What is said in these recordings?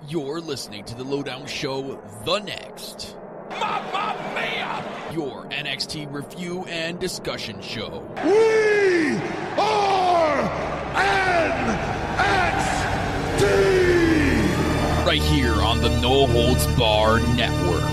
You're listening to the Lowdown Show, The Next. Mamma Mia! Your NXT review and discussion show. We are NXT! Right here on the No Holds Barred Network.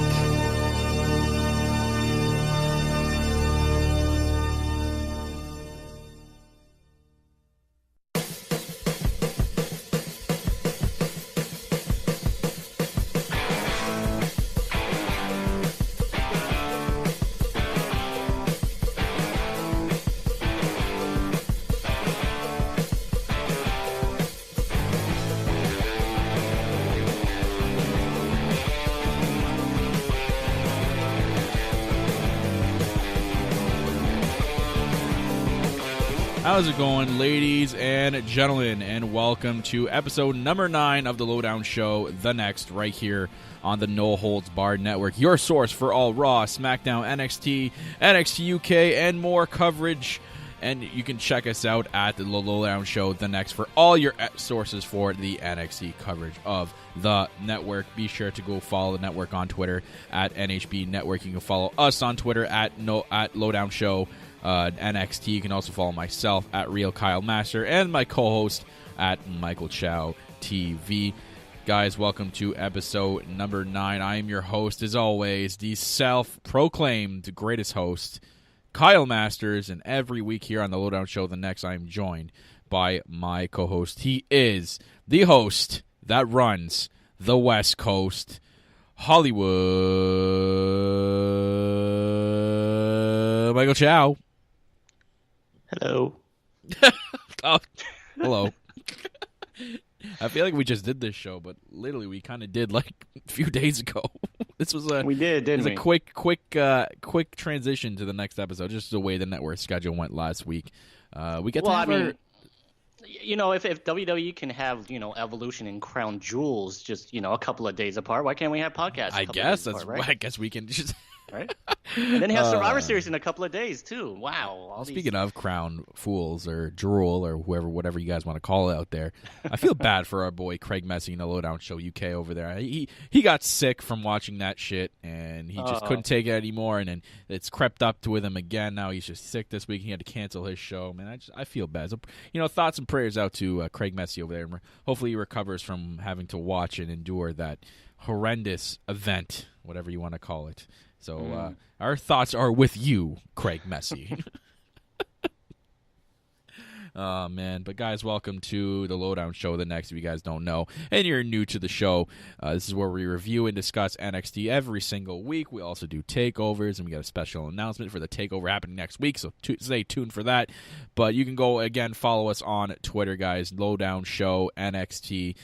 How's it going, ladies and gentlemen, and welcome to episode number 9 of the Lowdown Show, The Next, right here on the No Holds Barred Network, your source for all Raw, SmackDown, NXT, NXT UK, and more coverage. And you can check us out at the Lowdown Show, The Next, for all your sources for the NXT coverage of the network. Be sure to go follow the network on Twitter at NHB Network. You can follow us on Twitter at Lowdown Show NXT. You can also follow myself at Real Kyle Master and my co-host at Michael Chow TV. Guys, welcome to episode number 9. I am your host, as always, the self-proclaimed greatest host, Kyle Masters, and every week here on the Lowdown Show, The Next, I am joined by my co-host. He is the host that runs the West Coast, Hollywood, Michael Chow. Hello. Oh, hello. I feel like we just did this show, but literally we kind of did like a few days ago. This was a quick transition to the next episode, just the way the network schedule went last week. We get if WWE can have Evolution and Crown Jewels just a couple of days apart, why can't we have podcasts? I guess we can just. Right? And then have Survivor Series in a couple of days, too. Wow. Speaking of Crown Fools or Drool or whatever you guys want to call it out there, I feel bad for our boy Craig Messy in the Lowdown Show UK over there. He got sick from watching that shit, and he just couldn't take it anymore, and then it's crept up with him again. Now he's just sick this week. He had to cancel his show. Man, I feel bad. So, thoughts and prayers out to Craig Messy over there. Hopefully he recovers from having to watch and endure that horrendous event, whatever you want to call it. So our thoughts are with you, Craig Messy. Oh, man. But, guys, welcome to the Lowdown Show, The Next, if you guys don't know. And you're new to the show, this is where we review and discuss NXT every single week. We also do takeovers, and we got a special announcement for the takeover happening next week, so stay tuned for that. But you can go, again, follow us on Twitter, guys, Lowdown Show NXT.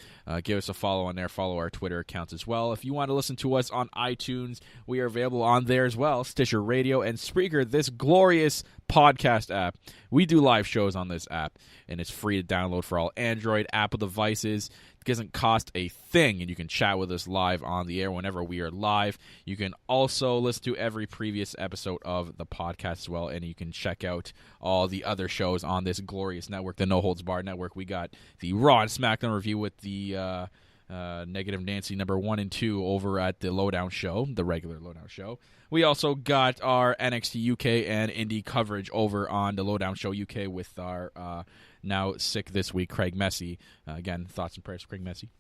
Give us a follow on there. Follow our Twitter accounts as well. If you want to listen to us on iTunes, we are available on there as well. Stitcher Radio and Spreaker, this glorious podcast app. We do live shows on this app, and it's free to download for all Android, Apple devices. It doesn't cost a thing, and you can chat with us live on the air whenever we are live. You can also listen to every previous episode of the podcast as well, and you can check out all the other shows on this glorious network, the No Holds Barred Network. We got the Raw and SmackDown review with the Negative Nancy number 1 and 2 over at the Lowdown Show, the regular Lowdown Show. We also got our NXT UK and indie coverage over on the Lowdown Show UK with our now sick this week, Craig Messy. Again, thoughts and prayers for Craig Messy.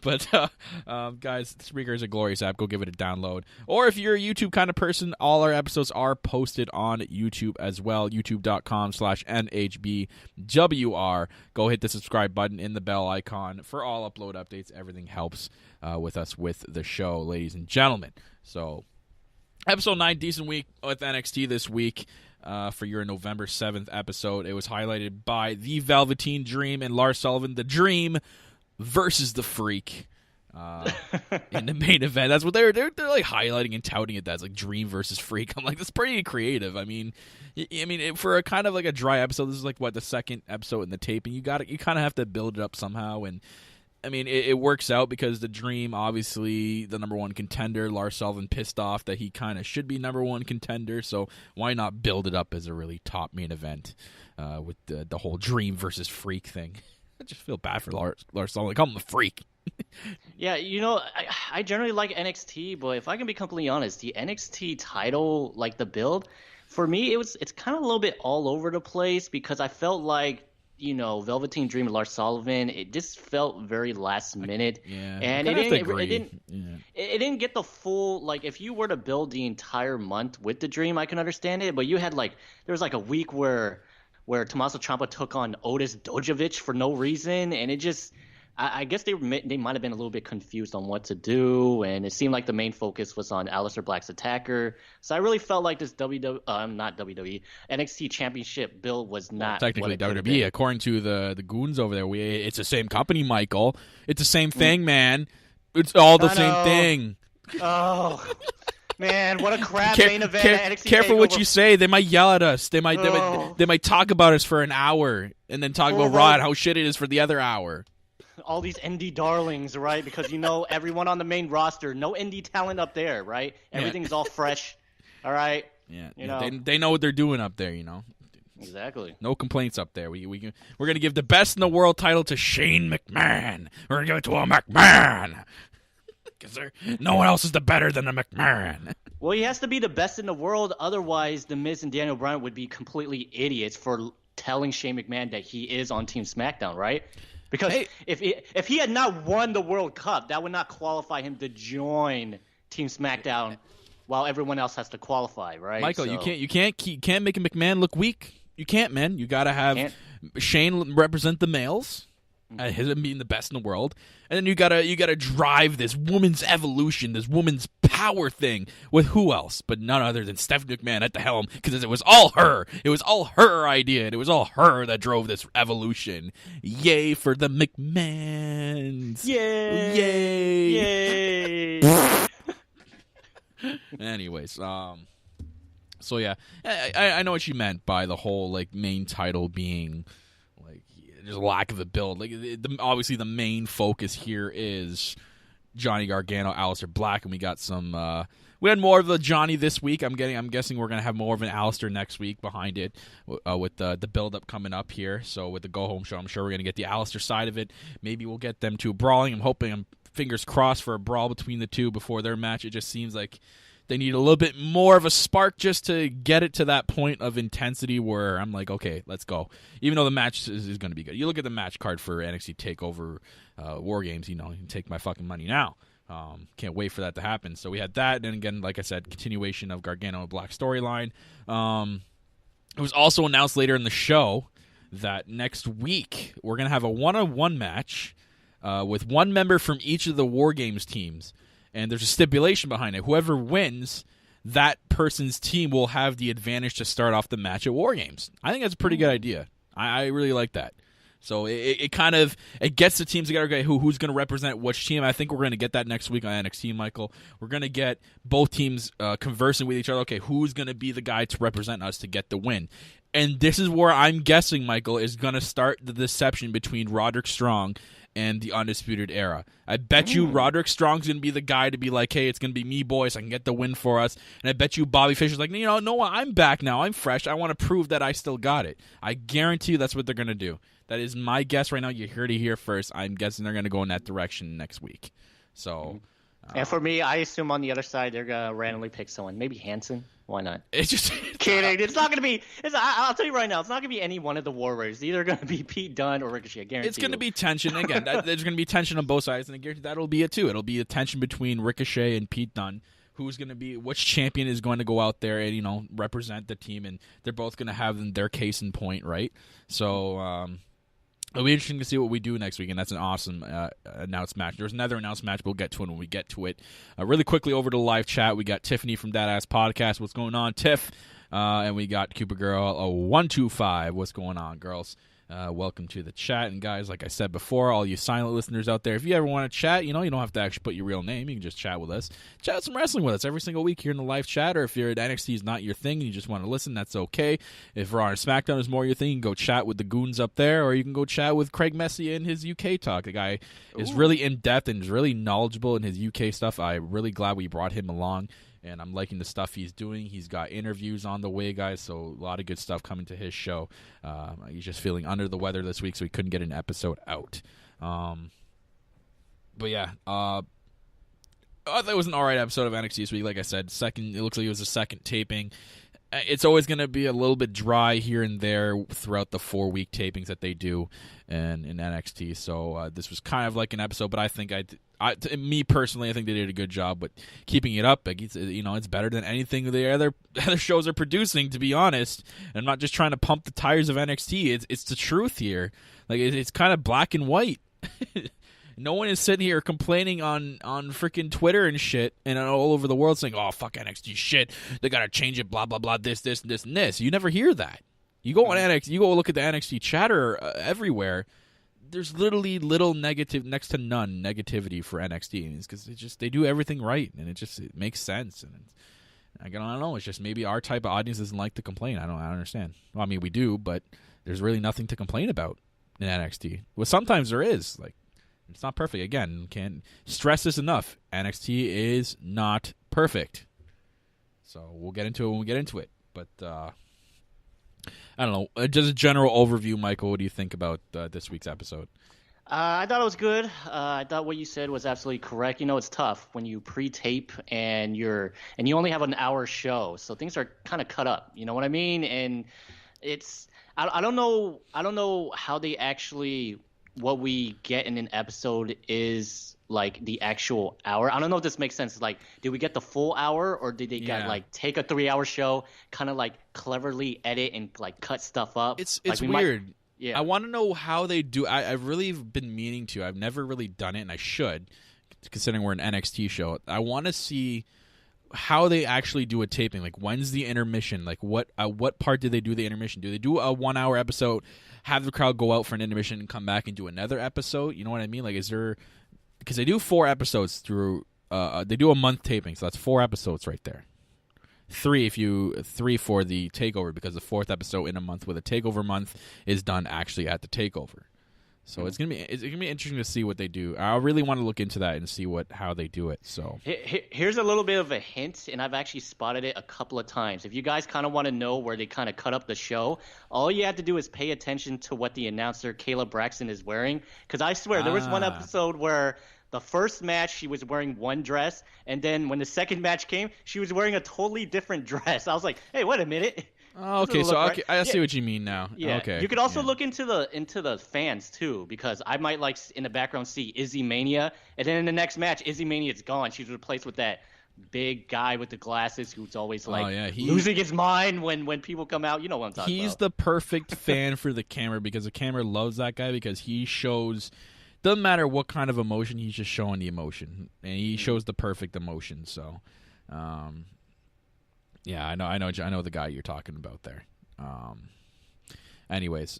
But, guys, Spreaker is a glorious app. Go give it a download. Or if you're a YouTube kind of person, all our episodes are posted on YouTube as well, youtube.com/NHBWR. Go hit the subscribe button in the bell icon for all upload updates. Everything helps with us with the show, ladies and gentlemen. So, episode 9, decent week with NXT this week. For your November 7th episode, it was highlighted by the Velveteen Dream and Lars Sullivan, the Dream versus the Freak in the main event. That's what they're like highlighting and touting it as, like Dream versus Freak. I'm like, that's pretty creative. I mean, for a kind of like a dry episode, this is like what the second episode in the tape, and you kind of have to build it up somehow. And I mean, it works out because the Dream, obviously the number 1 contender. Lars Sullivan pissed off that he kind of should be number 1 contender, so why not build it up as a really top main event with the whole Dream versus Freak thing? I just feel bad for Lars Sullivan. Call him the freak. Yeah, I generally like NXT, but if I can be completely honest, the NXT title, like the build, for me, it's kind of a little bit all over the place because I felt like, Velveteen Dream and Lars Sullivan, it just felt very last minute. And it didn't get the full, like, if you were to build the entire month with the Dream, I can understand it, but you had there was like a week where Tommaso Ciampa took on Otis Dojovic for no reason, and it just, I guess they might have been a little bit confused on what to do, and it seemed like the main focus was on Aleister Black's attacker. So I really felt like this NXT Championship build was not technically WWE. According to the goons over there, it's the same company, Michael. It's the same thing, man. It's all the same thing. Oh. Man, what a crap main event at NXT Careful Takeover. what you say. They might yell at us. They might talk about us for an hour and then talk about Raw and how shit it is for the other hour. All these indie darlings, right? Because everyone on the main roster, no indie talent up there, right? Everything's all fresh, all right? Yeah, they know what they're doing up there, Exactly. No complaints up there. We're going to give the best in the world title to Shane McMahon. We're going to give it to a McMahon. Because no one else is better than a McMahon. Well, he has to be the best in the world. Otherwise, The Miz and Daniel Bryan would be completely idiots for telling Shane McMahon that he is on Team SmackDown, right? Because if he had not won the World Cup, that would not qualify him to join Team SmackDown while everyone else has to qualify, right? Michael, you can't make a McMahon look weak. You can't, man. You got to have Shane represent the males. Him being the best in the world, and then you gotta drive this woman's evolution, this woman's power thing with who else but none other than Stephanie McMahon at the helm, because it was all her. It was all her idea, and it was all her that drove this evolution. Yay for the McMahons! Yay! Anyways, so yeah, I know what you meant by the whole main title being. There's a lack of a build. Obviously, the main focus here is Johnny Gargano, Aleister Black, and we got some. We had more of the Johnny this week. I'm guessing we're gonna have more of an Aleister next week behind it, with the build up coming up here. So with the go home show, I'm sure we're gonna get the Aleister side of it. Maybe we'll get them to brawling. I'm fingers crossed for a brawl between the two before their match. It just seems like they need a little bit more of a spark just to get it to that point of intensity where I'm like, okay, let's go. Even though the match is going to be good. You look at the match card for NXT TakeOver War Games, you can take my fucking money now. Can't wait for that to happen. So we had that, and again, like I said, continuation of Gargano and Black storyline. It was also announced later in the show that next week we're going to have a one-on-one match with one member from each of the War Games teams. And there's a stipulation behind it. Whoever wins, that person's team will have the advantage to start off the match at War Games. I think that's a pretty good idea. I really like that. So it kind of gets the teams together. Okay, who's going to represent which team? I think we're going to get that next week on NXT, Michael. We're going to get both teams conversing with each other. Okay, who's going to be the guy to represent us to get the win? And this is where I'm guessing, Michael, is going to start the deception between Roderick Strong and the Undisputed Era. I bet you Roderick Strong's going to be the guy to be like, hey, it's going to be me, boys. I can get the win for us. And I bet you Bobby Fischer's like, no, I'm back now. I'm fresh. I want to prove that I still got it. I guarantee you that's what they're going to do. That is my guess right now. You heard it here first. I'm guessing they're going to go in that direction next week. So, and for me, I assume on the other side they're going to randomly pick someone. Maybe Hanson. Why not? It's just kidding. It's not going to be. I'll tell you right now. It's not going to be any one of the Warriors. It's either going to be Pete Dunne or Ricochet. I guarantee. It's going to be tension again. There's going to be tension on both sides, and I guarantee that'll be it too. It'll be a tension between Ricochet and Pete Dunne. Who's going to be? Which champion is going to go out there and represent the team? And they're both going to have their case in point, right? So. It'll be interesting to see what we do next week, and that's an awesome announced match. There's another announced match. We'll get to it when we get to it. Really quickly over to the live chat, we got Tiffany from That Ass Podcast. What's going on, Tiff? And we got Cupid Girl 125. What's going on, girls? Welcome to the chat. And guys, like I said before, all you silent listeners out there, if you ever want to chat, you don't have to actually put your real name. You can just chat with us. Chat some wrestling with us every single week here in the live chat. Or if you're at NXT is not your thing and you just want to listen, that's okay. If Raw and SmackDown is more your thing, you can go chat with the goons up there, or you can go chat with Craig Messy and his UK talk. The guy is really in-depth and is really knowledgeable in his UK stuff. I'm really glad we brought him along. and I'm liking the stuff he's doing. He's got interviews on the way, guys, so a lot of good stuff coming to his show. He's just feeling under the weather this week, so he couldn't get an episode out. But yeah, I thought it was an alright episode of NXT this week. Like I said, it looks like it was a second taping. It's always going to be a little bit dry here and there throughout the 4-week tapings that they do in NXT. So this was kind of like an episode, but I think me personally, I think they did a good job. But keeping it up, it's better than anything the other shows are producing. To be honest, I'm not just trying to pump the tires of NXT. It's the truth here. Like it's kind of black and white. No one is sitting here complaining on freaking Twitter and shit and all over the world saying, "Oh, fuck NXT shit. They gotta change it. Blah blah blah. This and this." You never hear that. You go on NXT. You go look at the NXT chatter everywhere. There's literally little negative, next to none negativity for NXT. And it's because they do everything right, and it makes sense. And I don't know. It's just maybe our type of audience doesn't like to complain. I don't understand. Well, I mean, we do, but there's really nothing to complain about in NXT. Well, sometimes there is. Like, it's not perfect. Again, can't stress this enough. NXT is not perfect. So we'll get into it when we get into it. But I don't know. Just a general overview, Michael. What do you think about this week's episode? I thought it was good. I thought what you said was absolutely correct. It's tough when you pre-tape and you only have an hour show, so things are kind of cut up. You know what I mean? And I don't know how they actually. What we get in an episode is like the actual hour. I don't know if this makes sense. Like, did we get the full hour, or did they take a 3-hour show, kind of like cleverly edit and like cut stuff up? It's weird. Yeah, I want to know how they do. I've really been meaning to. I've never really done it, and I should, considering we're an NXT show. I want to see how they actually do a taping. Like, when's the intermission? Like, what part did they do the intermission? Do they do a 1-hour episode, have the crowd go out for an intermission, and come back and do another episode? You know what I mean? Like, is there, because they do 4 episodes through. They do a month taping, so that's 4 episodes right there. 3 for the Takeover, because the 4th episode in a month with a Takeover month is done actually at the Takeover. So it's gonna be interesting to see what they do. I really want to look into that and see how they do it. So here's a little bit of a hint, and I've actually spotted it a couple of times. If you guys kind of want to know where they kind of cut up the show, all you have to do is pay attention to what the announcer Kayla Braxton is wearing. Because I swear there was one episode where the first match she was wearing one dress, and then when the second match came, she was wearing a totally different dress. I was like, hey, wait a minute. Oh, okay, so right. I see what you mean now. Yeah. Okay. You could also look into the fans too, because I might in the background see Izzy Mania, and then in the next match, Izzy Mania's gone. She's replaced with that big guy with the glasses who's always losing his mind when people come out. You know what I'm talking about. He's the perfect fan for the camera, because the camera loves that guy, because he shows. Doesn't matter what kind of emotion, he's just showing the emotion, and he shows the perfect emotion. So. Yeah, I know the guy you're talking about there. Anyways,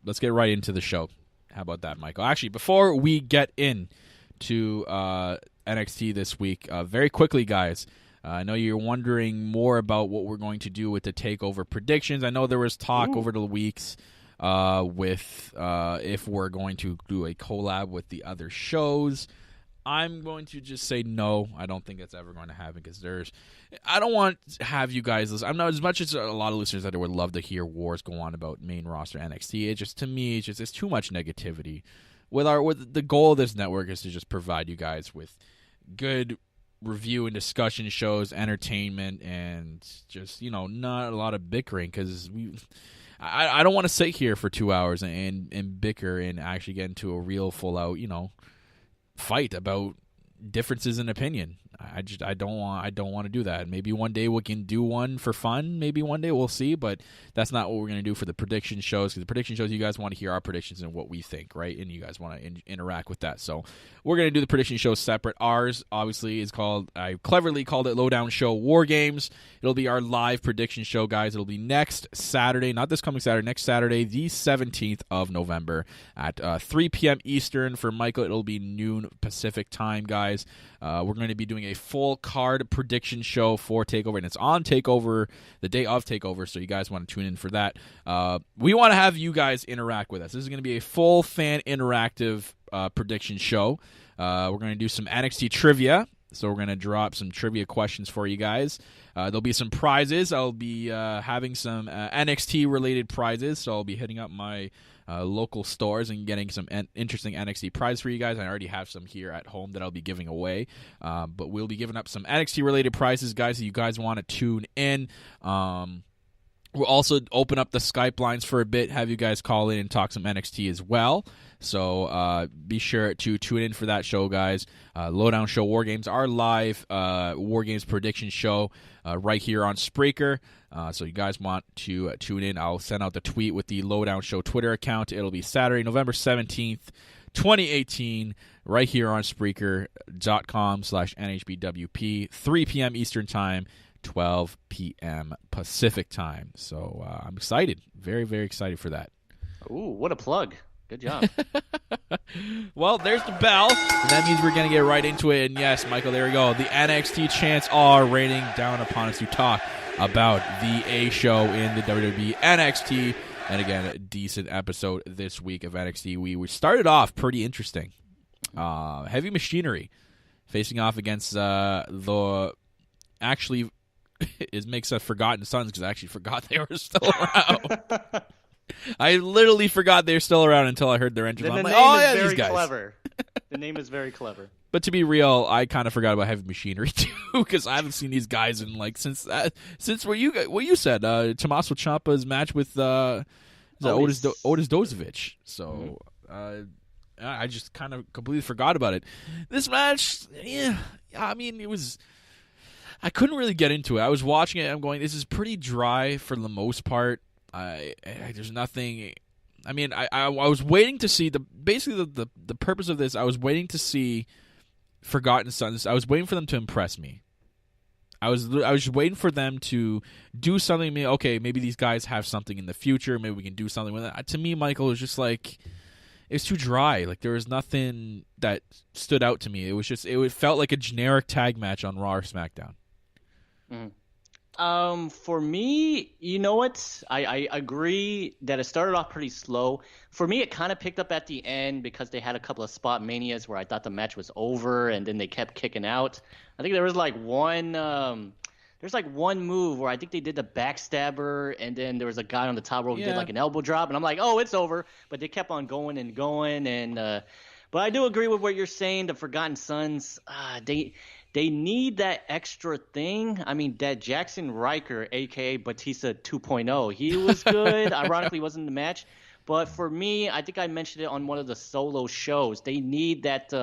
let's get right into the show. How about that, Michael? Actually, before we get into NXT this week, very quickly, guys, I know you're wondering more about what we're going to do with the Takeover predictions. I know there was talk over the weeks with if we're going to do a collab with the other shows. I'm going to just say no. I don't think that's ever going to happen, because I don't want to have you guys listen. I'm not, as much as a lot of listeners that would love to hear wars go on about main roster NXT. It just, to me, it's too much negativity. With the goal of this network is to just provide you guys with good review and discussion shows, entertainment, and just not a lot of bickering, because I don't want to sit here for 2 hours and bicker and actually get into a real full out fight about differences in opinion. I don't want to do that. Maybe one day we can do one for fun. Maybe one day, we'll see. But that's not what we're going to do for the prediction shows. Because the prediction shows, you guys want to hear our predictions and what we think, right? And you guys want to interact with that. So we're going to do the prediction shows separate. Ours, obviously, is called, I cleverly called it Lowdown Show War Games. It'll be our live prediction show, guys. It'll be next Saturday, not this coming Saturday, next Saturday, the 17th of November at 3 p.m. Eastern. For Michael, it'll be noon Pacific time, guys. We're going to be doing a full card prediction show for Takeover, and it's on Takeover, the day of Takeover, so you guys want to tune in for that. We want to have you guys interact with us. This is going to be a full fan interactive prediction show. We're going to do some NXT trivia. So we're going to drop some trivia questions for you guys. There'll be some prizes. I'll be having some NXT-related prizes, so I'll be hitting up my local stores and getting some interesting NXT prizes for you guys. I already have some here at home that I'll be giving away, but we'll be giving up some NXT-related prizes, guys, if you guys want to tune in. We'll also open up the Skype lines for a bit, have you guys call in and talk some NXT as well. So be sure to tune in for that show, guys. Lowdown Show War Games, our live War Games prediction show right here on Spreaker. So you guys want to tune in, I'll send out the tweet with the Lowdown Show Twitter account. It'll be Saturday, November 17th, 2018, right here on Spreaker.com/NHBWP, 3 p.m. Eastern Time, 12 p.m. Pacific Time. So I'm excited. Very, very excited for that. Ooh, what a plug. Good job. Well, there's the bell. And that means we're going to get right into it. And yes, Michael, there we go. The NXT chants are raining down upon us to talk about the A show in the WWE NXT. And again, a decent episode this week of NXT. We started off pretty interesting. Heavy Machinery facing off against the... Actually, it makes us Forgotten Sons because I actually forgot they were still around. I literally forgot they were still around until I heard their entrance. I'm like, oh, yeah, these guys. Clever. The name is very clever. But to be real, I kind of forgot about Heavy Machinery too because I haven't seen these guys in since what you said, Tommaso Ciampa's match with Otis Dozovich. So I just kind of completely forgot about it. This match, yeah, I mean, it was. I couldn't really get into it. I was watching it. I'm going, this is pretty dry for the most part. There's nothing. I mean, I was waiting to see the purpose of this. I was waiting to see Forgotten Sons. I was waiting for them to impress me. I was just waiting for them to do something. Okay, maybe these guys have something in the future. Maybe we can do something with it. To me, Michael, it was just like it was too dry. Like there was nothing that stood out to me. It felt like a generic tag match on Raw or SmackDown. For me, you know what? I agree that it started off pretty slow. For me, it kind of picked up at the end because they had a couple of spot manias where I thought the match was over, and then they kept kicking out. I think there was one move where I think they did the backstabber, and then there was a guy on the top rope who did like an elbow drop, and I'm like, oh, it's over. But they kept on going and going, and but I do agree with what you're saying. The Forgotten Sons, They need that extra thing. I mean, that Jackson Riker, a.k.a. Batista 2.0, he was good. Ironically, wasn't in the match. But for me, I think I mentioned it on one of the solo shows. They need that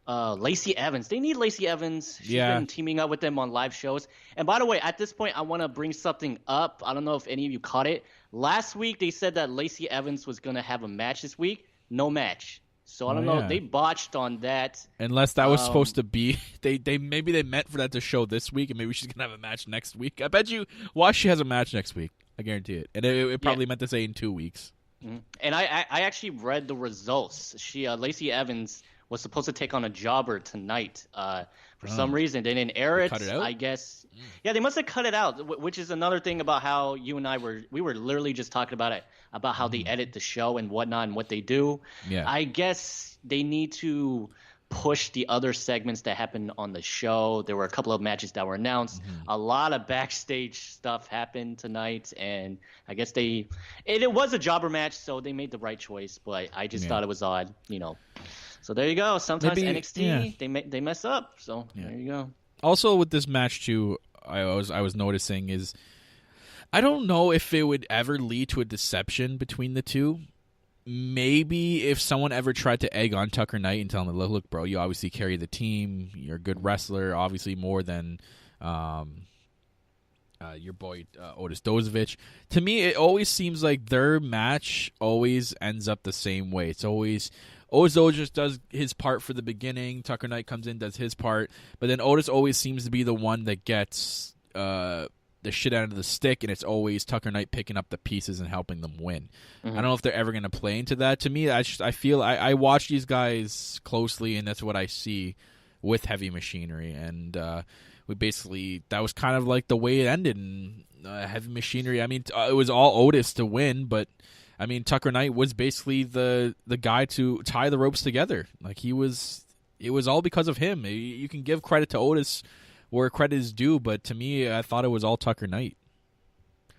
Lacey Evans. They need Lacey Evans. She's been teaming up with them on live shows. And by the way, at this point, I want to bring something up. I don't know if any of you caught it. Last week, they said that Lacey Evans was going to have a match this week. No match. So I don't know. They botched on that. Unless that was supposed to be, maybe they meant for that to show this week, and maybe she's gonna have a match next week. I bet you, watch she has a match next week. I guarantee it. And it probably meant to say in 2 weeks. Mm-hmm. And I actually read the results. Lacey Evans was supposed to take on a jobber tonight. For some reason, they didn't air it. Cut it out? I guess. Yeah, they must have cut it out, which is another thing about how you and I were literally just talking about it, about how they edit the show and whatnot and what they do. Yeah. I guess they need to push the other segments that happened on the show. There were a couple of matches that were announced. A lot of backstage stuff happened tonight, and I guess it was a jobber match, so they made the right choice, but I just thought it was odd, So there you go. Sometimes NXT, they mess up, so there you go. Also with this match too, I was noticing is I don't know if it would ever lead to a deception between the two. Maybe if someone ever tried to egg on Tucker Knight and tell him, look, bro, you obviously carry the team. You're a good wrestler, obviously more than your boy Otis Dozovich. To me, it always seems like their match always ends up the same way. It's always Otis Dozovich does his part for the beginning. Tucker Knight comes in, does his part. But then Otis always seems to be the one that gets the shit out of the stick, and it's always Tucker Knight picking up the pieces and helping them win. I don't know if they're ever going to play into that. To me, I feel I watch these guys closely, and that's what I see with Heavy Machinery. And that was kind of like the way it ended in Heavy Machinery. I mean, it was all Otis to win, but I mean, Tucker Knight was basically the guy to tie the ropes together. Like he was it was all because of him. You can give credit to Otis where credit is due, but to me, I thought it was all Tucker Knight.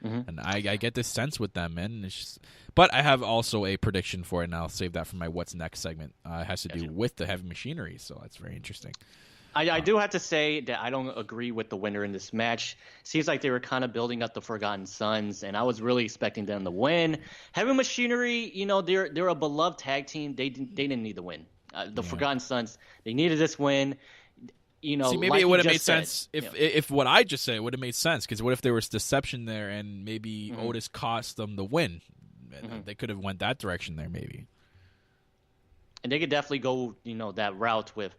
And I get this sense with them, man. It's just, but I have also a prediction for it, and I'll save that for my What's Next segment. It has to do with the heavy machinery, so that's very interesting. I do have to say that I don't agree with the winner in this match. Seems like they were kind of building up the Forgotten Sons, and I was really expecting them to win. Heavy Machinery, they're a beloved tag team. They didn't need the win. Forgotten Sons, they needed this win. See, maybe like it would have made said, sense if what I just said would have made sense. Because what if there was deception there and maybe Otis cost them the win? They could have went that direction there, maybe. And they could definitely go, that route with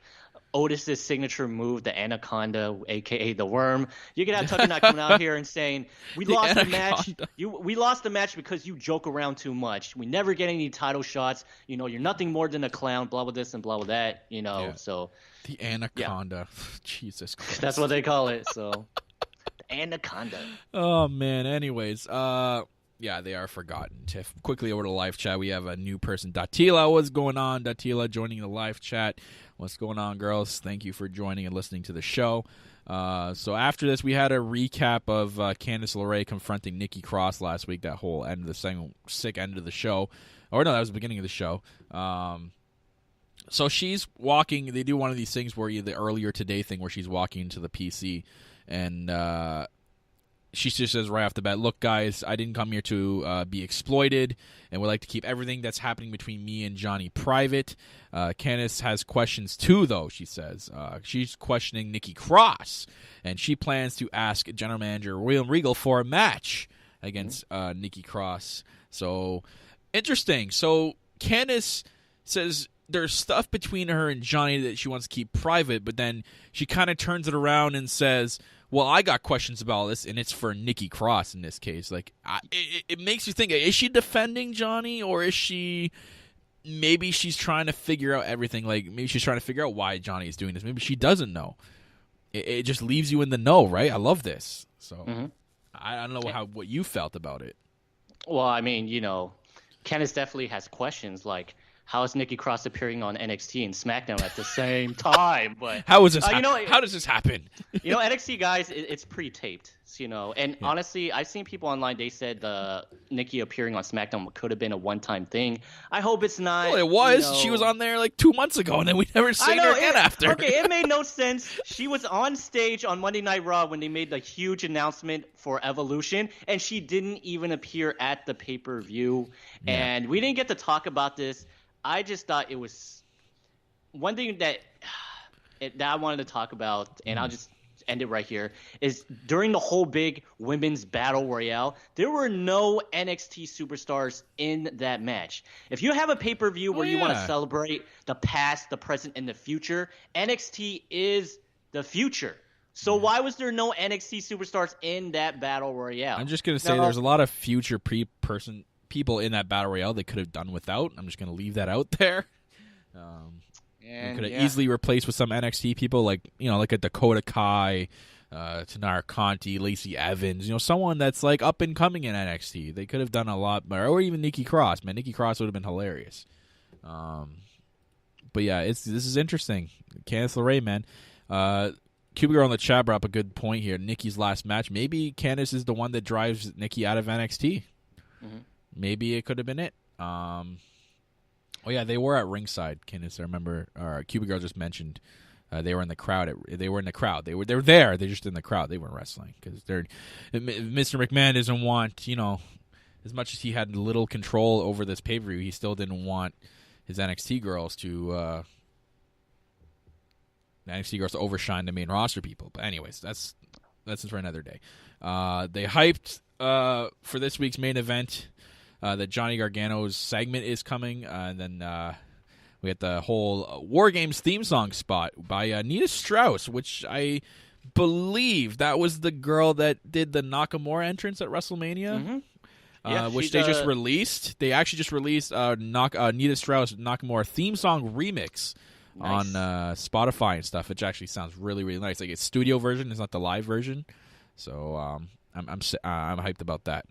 Otis's signature move, the Anaconda, aka the Worm. You could have Tucker Knight coming out here and saying, "We lost the match. We lost the match because you joke around too much. We never get any title shots. You're nothing more than a clown. Blah blah this and blah blah that. So the Anaconda, Jesus Christ, that's what they call it. So the Anaconda. Oh man. Anyways, yeah, they are forgotten. Tiff, quickly over to live chat. We have a new person, Datila. What's going on, Datila? Joining the live chat. What's going on, girls? Thank you for joining and listening to the show. So after this, we had a recap of Candice LeRae confronting Nikki Cross last week. That whole end of the segment, sick end of the show. Or no, that was the beginning of the show. So she's walking. They do one of these things where the earlier today thing where she's walking into the PC and she just says right off the bat, "Look, guys, I didn't come here to be exploited, and would like to keep everything that's happening between me and Johnny private." Candice has questions too, though, she says. She's questioning Nikki Cross, and she plans to ask General Manager William Regal for a match against Nikki Cross. So, interesting. So, Candice says there's stuff between her and Johnny that she wants to keep private, but then she kind of turns it around and says, "Well, I got questions about this, and it's for Nikki Cross in this case." Like, it makes you think, is she defending Johnny, or is she, maybe she's trying to figure out everything? Like, maybe she's trying to figure out why Johnny is doing this. Maybe she doesn't know. It just leaves you in the know, right? I love this. So, I don't know what you felt about it. Well, I mean, Candice definitely has questions like, how is Nikki Cross appearing on NXT and SmackDown at the same time? But how is this? How does this happen? NXT guys, it's pre-taped, And honestly, I've seen people online. They said Nikki appearing on SmackDown could have been a one-time thing. I hope it's not. Well, it was. She was on there like 2 months ago, and then we never seen her again after. Okay, it made no sense. She was on stage on Monday Night Raw when they made the huge announcement for Evolution, and she didn't even appear at the pay-per-view. Yeah. And we didn't get to talk about this. I just thought it was one thing that I wanted to talk about, and I'll just end it right here, is during the whole big women's battle royale, there were no NXT superstars in that match. If you have a pay-per-view where you want to celebrate the past, the present, and the future, NXT is the future. So why was there no NXT superstars in that battle royale? I'm just going to say there's a lot of future people in that battle royale they could have done without. I'm just going to leave that out there. They could have easily replaced with some NXT people like a Dakota Kai, Tanara Conti, Lacey Evans, someone that's like up and coming in NXT. They could have done a lot more, or even Nikki Cross. Man, Nikki Cross would have been hilarious. But yeah, this is interesting. Candice LeRae, man. Cuba Girl in the chat brought up a good point here. Nikki's last match. Maybe Candice is the one that drives Nikki out of NXT. Maybe it could have been it. Oh yeah, they were at ringside. Candice, I remember. Cuba Girl just mentioned they were in the crowd. They were in the crowd. They were there. They're just in the crowd. They weren't wrestling because Mr. McMahon doesn't want as much as he had little control over this pay-per-view. He still didn't want his NXT girls to overshine the main roster people. But anyways, that's for another day. They hyped for this week's main event. That Johnny Gargano's segment is coming, and then we had the whole War Games theme song spot by Nita Strauss, which I believe that was the girl that did the Nakamura entrance at WrestleMania, which they just released. They actually just released Nita Strauss Nakamura theme song remix on Spotify and stuff, which actually sounds really, really nice. Like it's studio version, it's not the live version. So I'm hyped about that.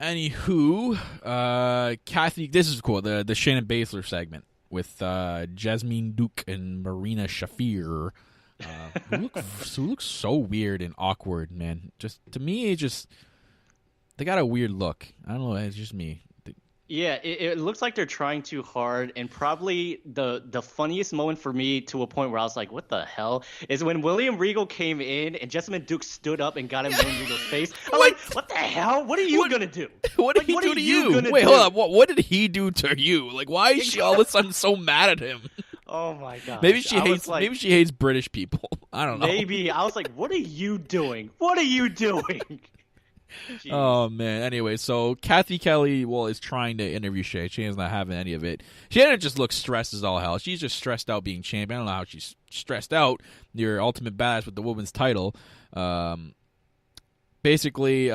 Anywho, Kathy, this is cool. The Shayna Baszler segment with Jasmine Duke and Marina Shafir, who look so weird and awkward, man. Just to me, they got a weird look. I don't know. It's just me. Yeah, it looks like they're trying too hard, and probably the funniest moment for me, to a point where I was like, "What the hell?" is when William Regal came in and Jessamine Duke stood up and got in William Regal's face. I'm like, "What the hell? What are you gonna do? What did he do to you? Wait, hold up. What did he do to you? Like, why is she all of a sudden so mad at him? Oh my god! Maybe she hates British people. I don't know. Maybe I was like, "What are you doing? What are you doing?" Jeez. Oh man. Anyway, so Kathy Kelly, is trying to interview Shay. Shayna's not having any of it. Shayna just looks stressed as all hell. She's just stressed out being champion. I don't know how she's stressed out. Your ultimate badass with the women's title. Basically,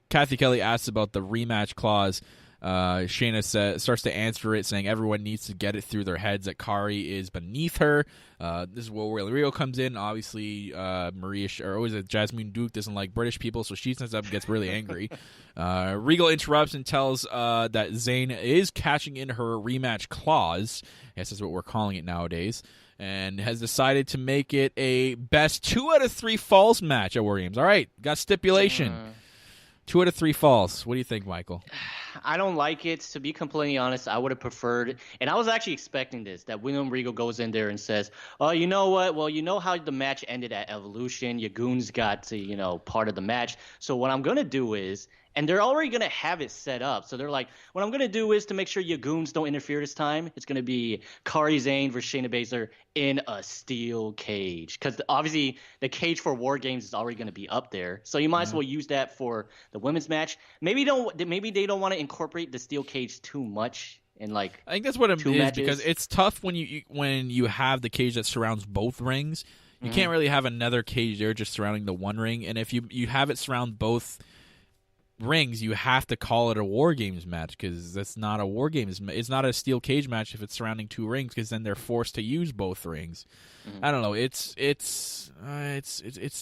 Kathy Kelly asks about the rematch clause. Shayna starts to answer it, saying everyone needs to get it through their heads that Kari is beneath her. This is where Rio comes in. Obviously, Jasmine Duke doesn't like British people, so she stands up and gets really angry. Regal interrupts and tells that Zayn is catching in her rematch clause. I guess that's what we're calling it nowadays. And has decided to make it a best 2 out of 3 falls match at War Games. All right, got stipulation. 2 out of 3 falls. What do you think, Michael? I don't like it. To be completely honest, I would have preferred, and I was actually expecting this, that William Regal goes in there and says, "Oh, you know what? Well, you know how the match ended at Evolution. Your goons got to, part of the match. So what I'm going to do is," and they're already going to have it set up. So they're like, what I'm going to do is, to make sure your goons don't interfere this time, it's going to be Kari Zane versus Shayna Baszler in a steel cage. Because obviously the cage for War Games is already going to be up there. So you might as well use that for the women's match. Maybe they don't want to incorporate the steel cage too much. I think that's what it is, matches. Because it's tough when you have the cage that surrounds both rings. You can't really have another cage there just surrounding the one ring. And if you have it surround both rings, you have to call it a War Games match, because that's not a War Games. It's not a steel cage match if it's surrounding 2 rings, because then they're forced to use both rings. I don't know. It's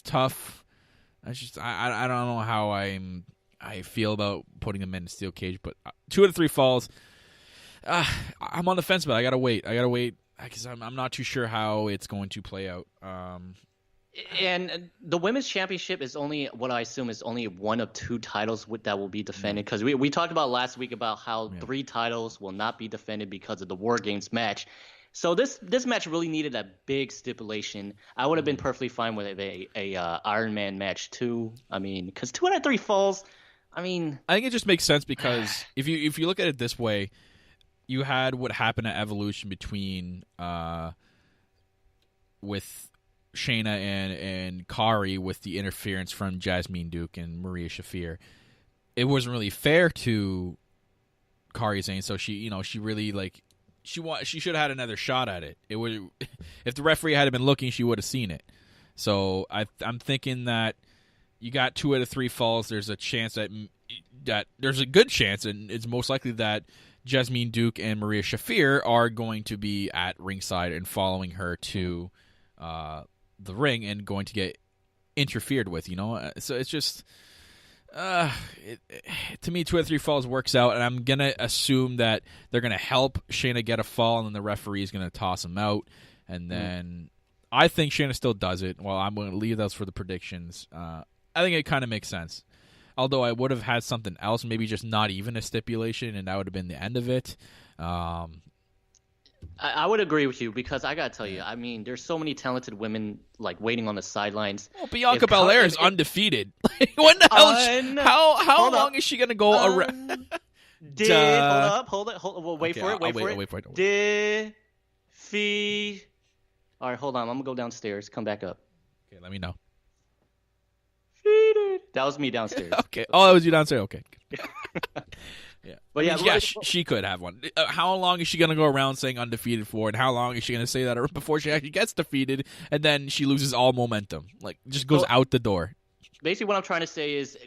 tough. I don't know how I feel about putting them in a steel cage, but 2 out of 3 falls. I'm on the fence, but I gotta wait because I'm not too sure how it's going to play out. And the women's championship is only what I assume is only one of 2 titles that will be defended, because we talked about last week about how 3 titles will not be defended because of the War Games match. So this match really needed a big stipulation. I would have been perfectly fine with a Iron Man match too. I mean, because 2 out of 3 falls. I mean, I think it just makes sense, because if you look at it this way, you had what happened at Evolution between with Shayna and Kari, with the interference from Jasmine Duke and Maria Shafir. It wasn't really fair to Kari Zane, so she really she should have had another shot at it. It would, if the referee had been looking, she would have seen it. So I'm thinking that you got 2 out of 3 falls. There's a chance that there's a good chance, and it's most likely that Jasmine Duke and Maria Shafir are going to be at ringside and following her to the ring and going to get interfered with, So it's just, to me, 2 out of 3 falls works out, and I'm going to assume that they're going to help Shayna get a fall, and then the referee is going to toss him out, and then I think Shayna still does it. Well, I'm going to leave those for the predictions. I think it kind of makes sense. Although I would have had something else, maybe just not even a stipulation, and that would have been the end of it. I would agree with you, because I gotta tell you, I mean, there's so many talented women waiting on the sidelines. Well, Bianca Belair is undefeated. When the hell? How long is she gonna go around? Hold it. Well, wait for it. All right, hold on. I'm gonna go downstairs. Come back up. Okay, let me know. That was me downstairs. Okay. Oh, that was you downstairs. Okay. Yeah. But yeah, she could have one. How long is she going to go around saying undefeated for, and how long is she going to say that before she actually gets defeated, and then she loses all momentum? Just goes out the door. Basically, what I'm trying to say is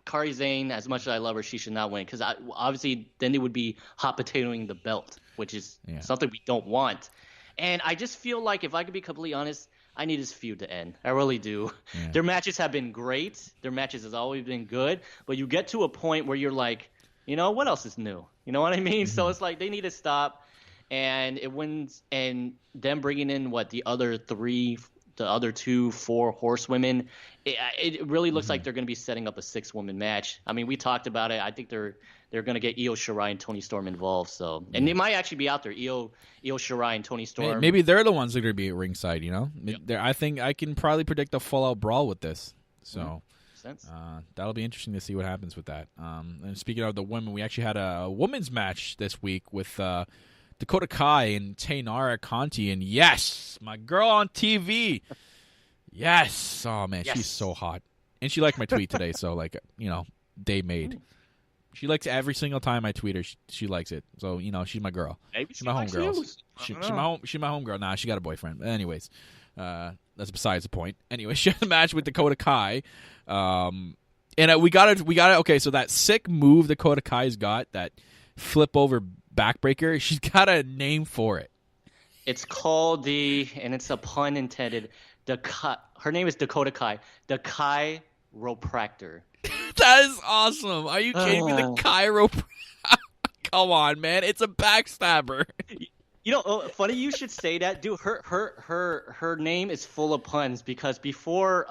Kari Zane, as much as I love her, she should not win, because obviously then they would be hot potatoing the belt, which is something we don't want. And I just feel like, if I could be completely honest, I need this feud to end. I really do. Yeah. Their matches have been great. Their matches has always been good. But you get to a point where you're like, what else is new? You know what I mean? So it's like they need to stop. And it wins. And them bringing in the other two, 4 horsewomen, it really looks like they're going to be setting up a 6-woman match. I mean, we talked about it. I think they're going to get Io Shirai and Toni Storm involved. So, and they might actually be out there. Io Shirai and Toni Storm. Maybe they're the ones that are going to be at ringside. Yep. I think I can probably predict a full-out brawl with this. So that'll be interesting to see what happens with that. And speaking of the women, we actually had a women's match this week with Dakota Kai and Taynara Conti, and yes, my girl on TV. Yes. Oh, man, she's so hot. And she liked my tweet today, so, day made. She likes every single time I tweet her. She likes it. So, she's my girl. Maybe she's my homegirl. She's my homegirl. Nah, she got a boyfriend. But anyways, that's besides the point. Anyway, she had a match with Dakota Kai. And we got it. Okay, so that sick move Dakota Kai's got, that flip over backbreaker, she's got a name for it. It's called and it's a pun intended, her name is Dakota Kai, the chiropractor. That is awesome. Are you kidding me? The chiropractor. Come on, man. It's a backstabber. Funny you should say that, dude. Her name is full of puns because before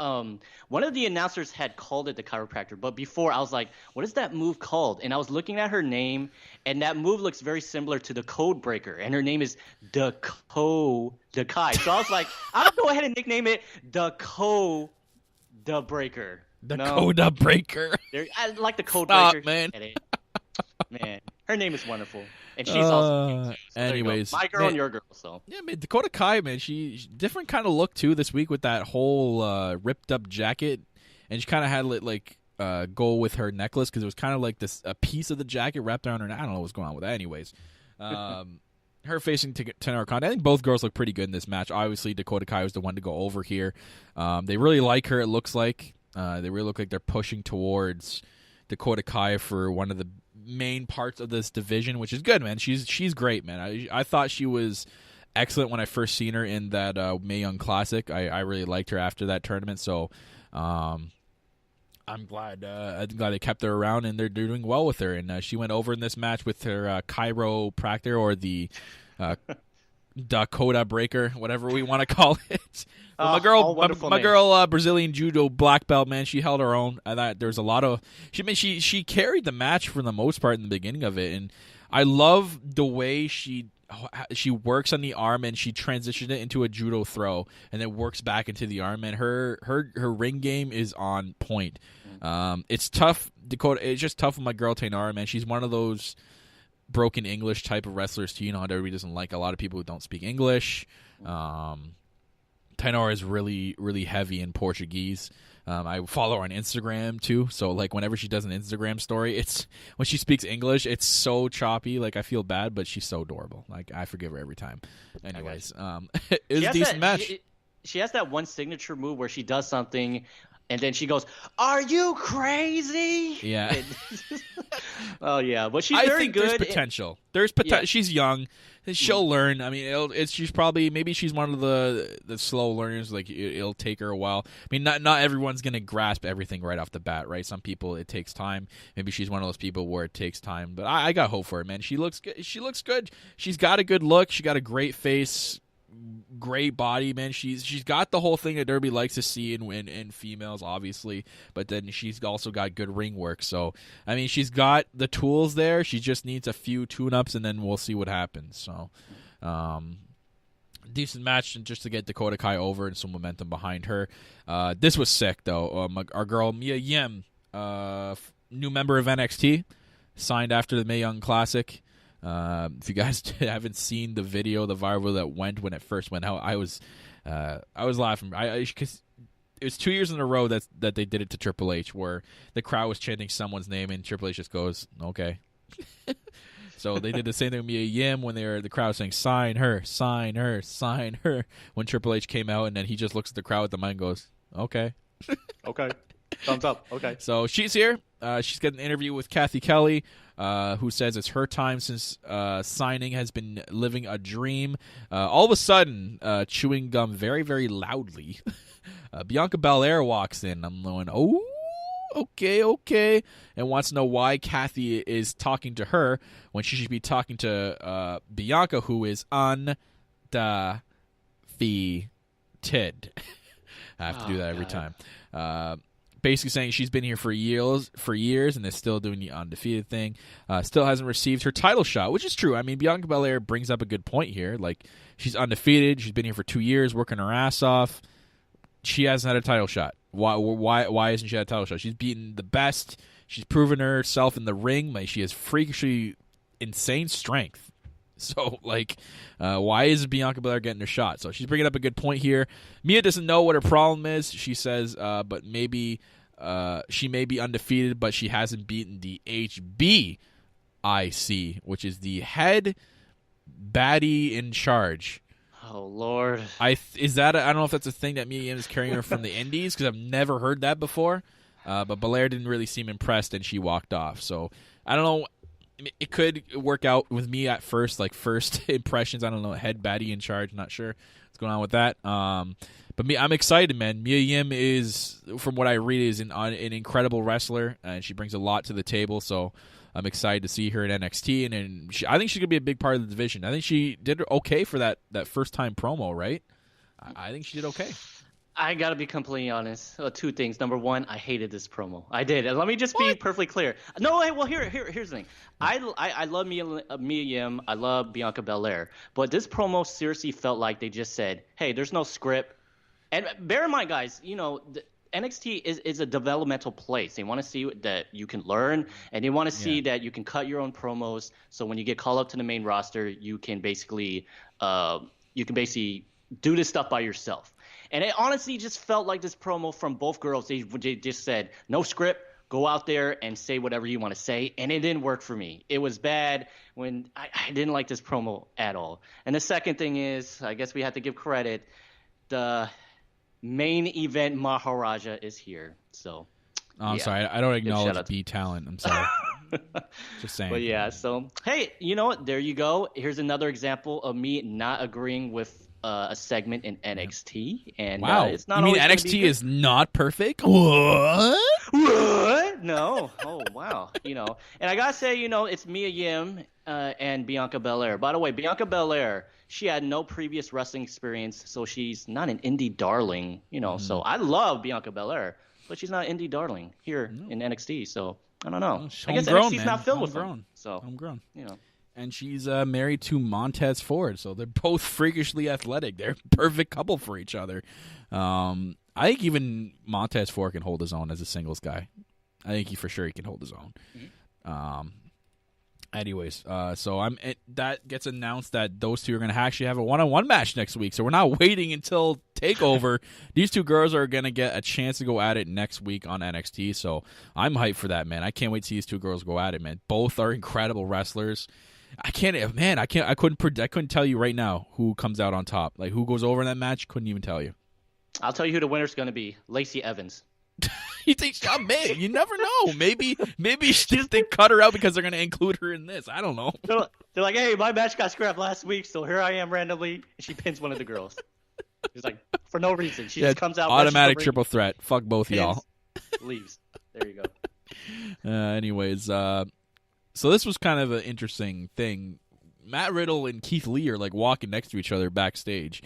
one of the announcers had called it the chiropractor, but before I was like, what is that move called? And I was looking at her name, and that move looks very similar to the Code Breaker, and her name is the Kai. So I was like, I'll go ahead and nickname it the Breaker. Dakota Breaker. I like the Code Stop, Breaker. Man. Man, her name is wonderful. And she's also cute too, so anyways, my girl and your girl. So yeah, man, Dakota Kai, man, she's different kind of look too this week with that whole ripped up jacket, and she kind of had it go with her necklace because it was kind of like a piece of the jacket wrapped around her neck. I don't know what's going on with that. Anyways, her facing Taynara Conti. I think both girls look pretty good in this match. Obviously, Dakota Kai was the one to go over here. They really like her. It looks like they really look like they're pushing towards Dakota Kai for one of the main parts of this division, which is good, man. She's great, man. I thought she was excellent when I first seen her in that Mae Young Classic. I really liked her after that tournament, so I'm glad they kept her around, and they're doing well with her. And she went over in this match with her chiropractor, or the Dakota Breaker, whatever we want to call it. My girl, Brazilian judo black belt, man, she held her own. I thought there's a lot of she carried the match for the most part in the beginning of it, and I love the way she works on the arm and she transitioned it into a judo throw and then works back into the arm. And her ring game is on point. It's tough, Dakota. It's just tough with my girl Taynara, man. She's one of those broken English type of wrestlers too. How everybody doesn't like a lot of people who don't speak English. Taynara is really, really heavy in Portuguese. I follow her on Instagram too, so whenever she does an Instagram story, it's when she speaks English, it's so choppy. I feel bad, but she's so adorable. I forgive her every time. Anyways, it was a decent match. She has that one signature move where she does something, and then she goes, "Are you crazy?" Yeah. Oh yeah, but she's very good. There's potential. There's potential. Yeah. She's young. She'll learn. I mean, she's one of the slow learners. It'll take her a while. I mean, not everyone's gonna grasp everything right off the bat, right? Some people it takes time. Maybe she's one of those people where it takes time. But I got hope for her, man. She looks good. She's got a good look. She got a great face. Great body, man. She's got the whole thing that Derby likes to see in females, obviously, but then she's also got good ring work. So I mean, she's got the tools there. She just needs a few tune-ups, and then we'll see what happens. So decent match, and just to get Dakota Kai over and some momentum behind her. This was sick though. Our girl Mia Yim, new member of NXT, signed after the Mae Young Classic. If you guys haven't seen the video, the viral that went when it first went out, I was laughing. Because it was 2 years in a row that they did it to Triple H, where the crowd was chanting someone's name and Triple H just goes, "Okay." So they did the same thing with Mia Yim when the crowd was saying, "Sign her, sign her, sign her." When Triple H came out, and then he just looks at the crowd with the mic and goes, "Okay." Okay. Thumbs up. Okay. So she's here. She's got an interview with Kathy Kelly, who says it's her time since signing, has been living a dream. All of a sudden, chewing gum very, very loudly. Bianca Belair walks in. I'm going, oh, okay, and wants to know why Kathy is talking to her when she should be talking to Bianca, who is undefeated. I have to do that every time. Basically saying she's been here for years, and they're still doing the undefeated thing. Still hasn't received her title shot, which is true. I mean, Bianca Belair brings up a good point here. Like, she's undefeated. She's been here for 2 years, working her ass off. She hasn't had a title shot. Why isn't she had a title shot? She's beaten the best. She's proven herself in the ring. Like, she has freakishly insane strength. So, like, why isn't Bianca Belair getting her shot? So she's bringing up a good point here. Mia doesn't know what her problem is. She says, but maybe she may be undefeated, but she hasn't beaten the HBIC, which is the head baddie in charge. Oh, Lord. I don't know if that's a thing that Mia Yim is carrying her from the Indies, because I've never heard that before. But Belair didn't really seem impressed, and she walked off. So I don't know. It could work out with me at first, like first impressions. I don't know. Head baddie in charge. Not sure what's going on with that. But I'm excited, man. Mia Yim is, from what I read, is an incredible wrestler, and she brings a lot to the table. So I'm excited to see her at NXT, and I think she's gonna be a big part of the division. I think she did okay for that first time promo, right? I think she did okay. I gotta be completely honest. 2 things. Number 1, I hated this promo. I did. And let me just be perfectly clear. No, well, here's the thing. I love Mia Yim. I love Bianca Belair. But this promo seriously felt like they just said, "Hey, there's no script." And bear in mind, guys, NXT is a developmental place. They want to see that you can learn, and they want to see that you can cut your own promos. So when you get called up to the main roster, you can basically do this stuff by yourself. And it honestly just felt like this promo from both girls. They just said, no script, go out there and say whatever you want to say. And it didn't work for me. It was bad when I didn't like this promo at all. And the second thing is, I guess we have to give credit, the main event Maharaja is here. So I'm sorry. I don't acknowledge B talent. I'm sorry. Just saying. But yeah, so, hey, you know what? There you go. Here's another example of me not agreeing with a segment in NXT, and wow, it's not. You mean NXT is not perfect? What? No. Oh, wow. And I gotta say, it's Mia Yim and Bianca Belair. By the way, Bianca Belair, she had no previous wrestling experience, so she's not an indie darling. So I love Bianca Belair, but she's not an indie darling here in NXT. So I don't know. I guess NXT's not filled with them. So homegrown. And she's married to Montez Ford, so they're both freakishly athletic. They're a perfect couple for each other. I think even Montez Ford can hold his own as a singles guy. I think he can hold his own. Mm-hmm. Anyways, so that gets announced that those two are going to actually have a one-on-one match next week. So we're not waiting until Takeover. These two girls are going to get a chance to go at it next week on NXT. So I'm hyped for that, man. I can't wait to see these two girls go at it, man. Both are incredible wrestlers. I couldn't tell you right now who comes out on top. Like, who goes over in that match? Couldn't even tell you. I'll tell you who the winner's going to be. Lacey Evans. You think, man, you never know. Maybe they cut her out because they're going to include her in this. I don't know. They're like, hey, my match got scrapped last week, so here I am randomly, and she pins one of the girls. It's like, for no reason. She just comes out. Automatic triple threat. Fuck both of y'all. Leaves. There you go. Anyways, so this was kind of an interesting thing. Matt Riddle and Keith Lee are like walking next to each other backstage.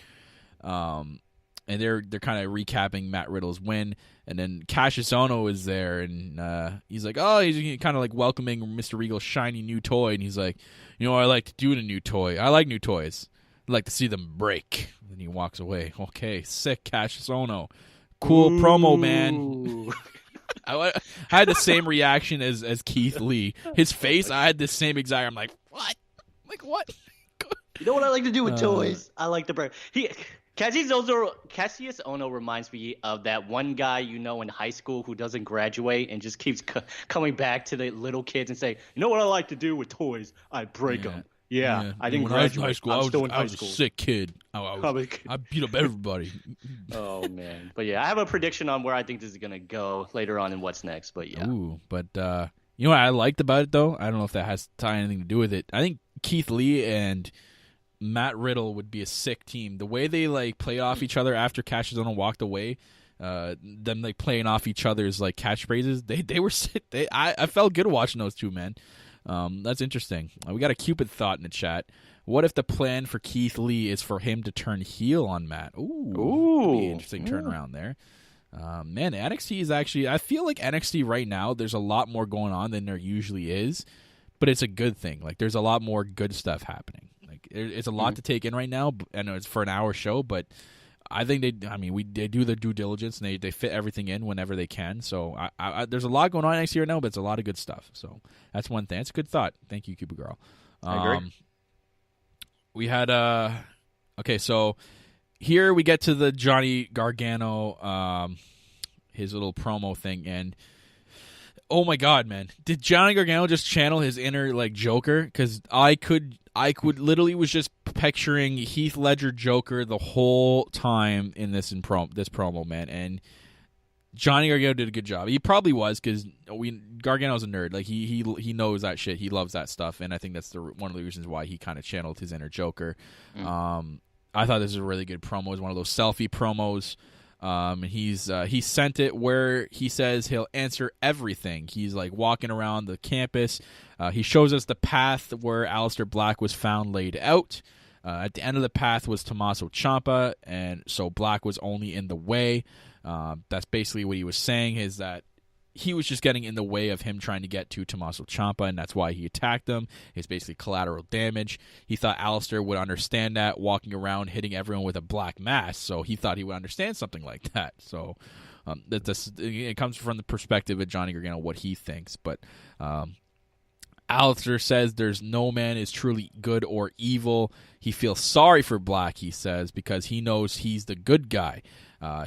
And they're kind of recapping Matt Riddle's win, and then Cassius Ohno is there, and he's like, he's kind of like welcoming Mr. Regal's shiny new toy, and he's like, what I like to do in a new toy. I like new toys. I like to see them break. And then he walks away. Okay, sick, Cassius Ohno. Cool promo, man. I had the same reaction as Keith Lee. His face, I had the same exact. I'm like, what? Like, what? You know what I like to do with toys? I like to break. Cassius Ohno reminds me of that one guy in high school who doesn't graduate and just keeps coming back to the little kids and saying, you know what I like to do with toys? I break them. Yeah, I didn't when I was in graduate. high school, I'm I still in high was school. a sick kid. I beat up everybody. Oh man, but yeah, I have a prediction on where I think this is gonna go later on in what's next. But yeah, Ooh, but you know what I liked about it though? I don't know if that has anything to do with it. I think Keith Lee and Matt Riddle would be a sick team. The way they like played off each other after Cassius Ohno walked away, them like playing off each other's like catchphrases. They were sick. I felt good watching those two, man. That's interesting. We got a Cupid thought in the chat. What if the plan for Keith Lee is for him to turn heel on Matt? Ooh, that'd be an interesting turnaround there. Man, NXT is actually, I feel like NXT right now, there's a lot more going on than there usually is, but it's a good thing. Like, there's a lot more good stuff happening. Like, it's a lot to take in right now. I know it's for an hour show, but I think they do their due diligence, and they fit everything in whenever they can. So I there's a lot going on next year now, but it's a lot of good stuff. So that's one thing. It's a good thought. Thank you, Cupid Girl. I agree. We had okay, so here we get to the Johnny Gargano his little promo thing, and oh my god, man, did Johnny Gargano just channel his inner like Joker? Because I could literally was just picturing Heath Ledger Joker the whole time in this promo, man. And Johnny Gargano did a good job. He probably was, because Gargano's a nerd. Like he knows that shit. He loves that stuff, and I think that's one of the reasons why he kind of channeled his inner Joker. I thought this was a really good promo. It was one of those selfie promos. He sent it where he says he'll answer everything. He's like walking around the campus. He shows us the path where Aleister Black was found laid out. At the end of the path was Tommaso Ciampa, and so Black was only in the way. That's basically what he was saying, is that he was just getting in the way of him trying to get to Tommaso Ciampa, and that's why he attacked him. It's basically collateral damage. He thought Aleister would understand that, walking around hitting everyone with a black mask, so he thought he would understand something like that. So it comes from the perspective of Johnny Gargano, what he thinks. But Aleister says there's no man is truly good or evil. He feels sorry for Black, he says, because he knows he's the good guy.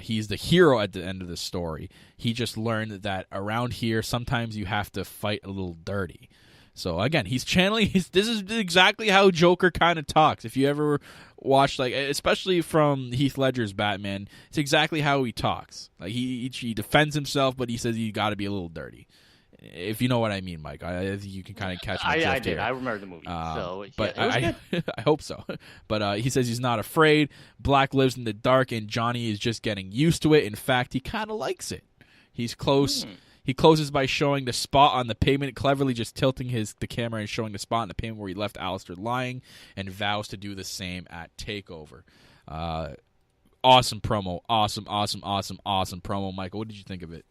He's the hero at the end of the story. He just learned that around here, sometimes you have to fight a little dirty. So again, he's channeling. This is exactly how Joker kind of talks. If you ever watched, like, especially from Heath Ledger's Batman, it's exactly how he talks. Like he defends himself, but he says you got to be a little dirty. If you know what I mean, Mike, I think you can kind of catch my drift. I did. Here. I remember the movie. But yeah, it was good. I hope so. But he says he's not afraid. Black lives in the dark, and Johnny is just getting used to it. In fact, he kind of likes it. He's close. He closes by showing the spot on the pavement, cleverly just tilting the camera and showing the spot on the pavement where he left Aleister lying, and vows to do the same at Takeover. Awesome promo. Awesome promo, Michael. What did you think of it?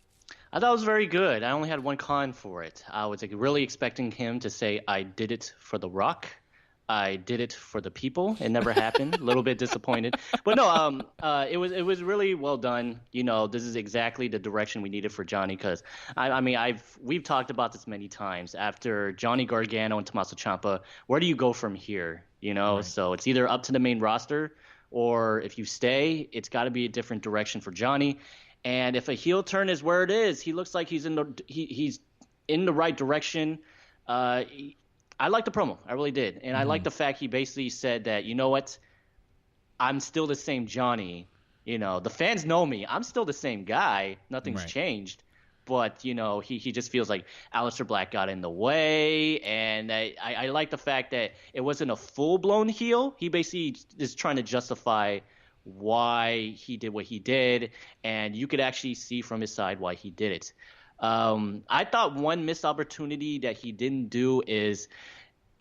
I thought it was very good. I only had one con for it. I was really expecting him to say, "I did it for The Rock. I did it for the people." It never happened. A little bit disappointed, but no. It was really well done. You know, this is exactly the direction we needed for Johnny. Because we've talked about this many times. After Johnny Gargano and Tommaso Ciampa, where do you go from here? You know, right. So it's either up to the main roster, or if you stay, it's got to be a different direction for Johnny. And if a heel turn is where it is, he looks like he's in the right direction. I like the promo. I really did. And I like the fact he basically said that, you know what, I'm still the same Johnny. You know, the fans know me. I'm still the same guy. Nothing's changed. But, you know, he just feels like Aleister Black got in the way. And I like the fact that it wasn't a full-blown heel. He basically is trying to justify why he did what he did, and you could actually see from his side why he did it. I thought one missed opportunity that he didn't do is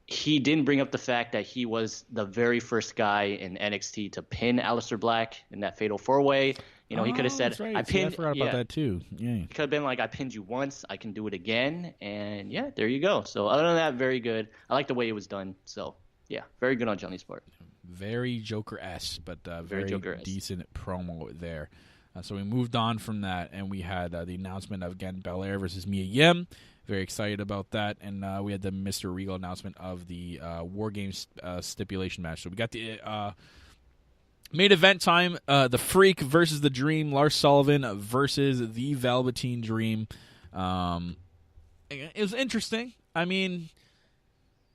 he didn't bring up the fact that he was the very first guy in NXT to pin Aleister Black in that Fatal 4-Way. You know, he could have said, right. I pinned. I forgot about that too. Yeah. He could have been like, I pinned you once, I can do it again. And yeah, there you go. So other than that, very good. I like the way it was done. So yeah, very good on Johnny's part. Very Joker-esque, but very Joker-esque. Decent promo there. So we moved on from that, and we had the announcement of, again, Belair versus Mia Yim. Very excited about that. And we had the Mr. Regal announcement of the War Games stipulation match. So we got the main event time, The Freak versus The Dream, Lars Sullivan versus the Velveteen Dream. It was interesting. I mean,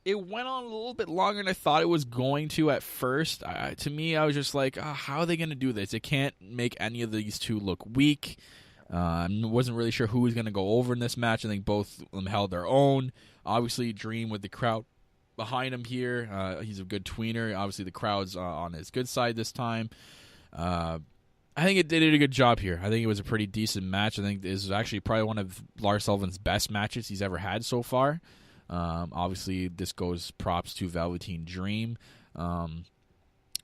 it went on a little bit longer than I thought it was going to at first. To me, I was just like, how are they going to do this? They can't make any of these two look weak. I wasn't really sure who was going to go over in this match. I think both of them held their own. Obviously, Dream with the crowd behind him here. He's a good tweener. Obviously, the crowd's on his good side this time. I think they did a good job here. I think it was a pretty decent match. I think this is actually probably one of Lars Sullivan's best matches he's ever had so far. Obviously, this goes props to Velveteen Dream.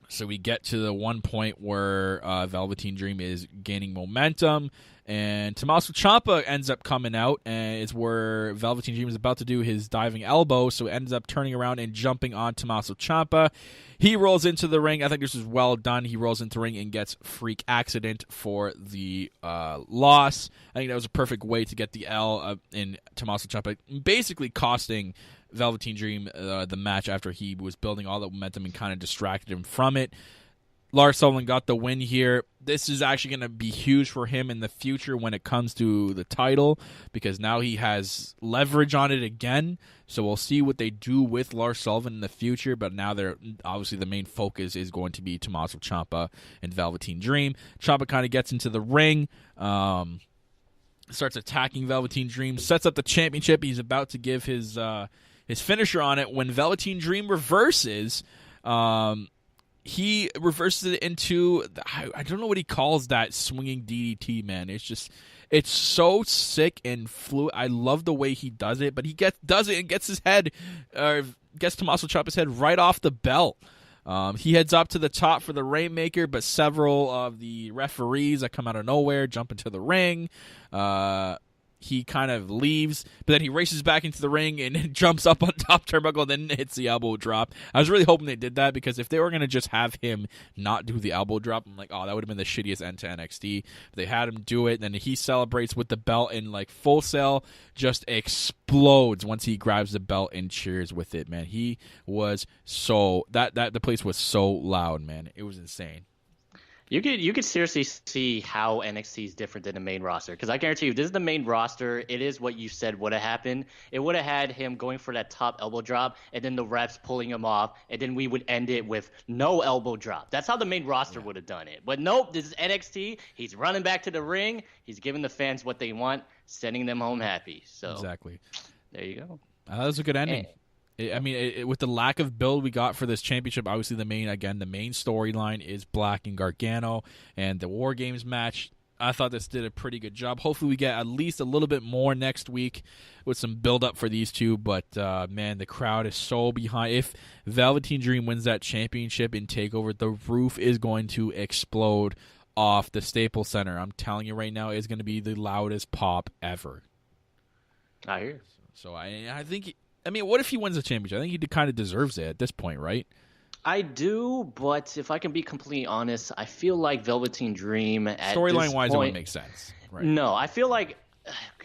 So we get to the one point where Velveteen Dream is gaining momentum, and Tommaso Ciampa ends up coming out, and it's where Velveteen Dream is about to do his diving elbow, so it ends up turning around and jumping on Tommaso Ciampa. He rolls into the ring. I think this is well done. He rolls into the ring and gets freak accident for the loss. I think that was a perfect way to get the L in Tommaso Ciampa, basically costing Velveteen Dream the match after he was building all the momentum and kind of distracted him from it. Lars Sullivan got the win here. This is actually going to be huge for him in the future when it comes to the title, because now he has leverage on it again. So we'll see what they do with Lars Sullivan in the future, but now they're obviously the main focus is going to be Tommaso Ciampa and Velveteen Dream. Ciampa kind of gets into the ring, starts attacking Velveteen Dream, sets up the championship. He's about to give his finisher on it when Velveteen Dream reverses. He reverses it into, I don't know what he calls that, swinging DDT, man. It's so sick and fluid. I love the way he does it, but he does it and gets Tommaso Ciampa's head right off the belt. He heads up to the top for the Rainmaker, but several of the referees that come out of nowhere jump into the ring. He kind of leaves, but then he races back into the ring and jumps up on top turnbuckle, then hits the elbow drop. I was really hoping they did that, because if they were going to just have him not do the elbow drop, I'm like, oh, that would have been the shittiest end to NXT. But they had him do it, and then he celebrates with the belt, and like Full Sail just explodes once he grabs the belt and cheers with it, man. He was so that the place was so loud, man. It was insane. You could seriously see how NXT is different than the main roster, because I guarantee you, this is the main roster. It is what you said would have happened. It would have had him going for that top elbow drop, and then the refs pulling him off, and then we would end it with no elbow drop. That's how the main roster would have done it. But nope, this is NXT. He's running back to the ring. He's giving the fans what they want, sending them home happy. So exactly. There you go. That was a good ending. With the lack of build we got for this championship, obviously the main storyline is Black and Gargano and the War Games match. I thought this did a pretty good job. Hopefully we get at least a little bit more next week with some build up for these two. But man, the crowd is so behind. If Velveteen Dream wins that championship in TakeOver, the roof is going to explode off the Staples Center. I'm telling you right now, it's going to be the loudest pop ever. I hear. So I think. What if he wins the championship? I think he kind of deserves it at this point, right? I do, but if I can be completely honest, I feel like Velveteen Dream at storyline-wise, it wouldn't make sense. Right? No, I feel like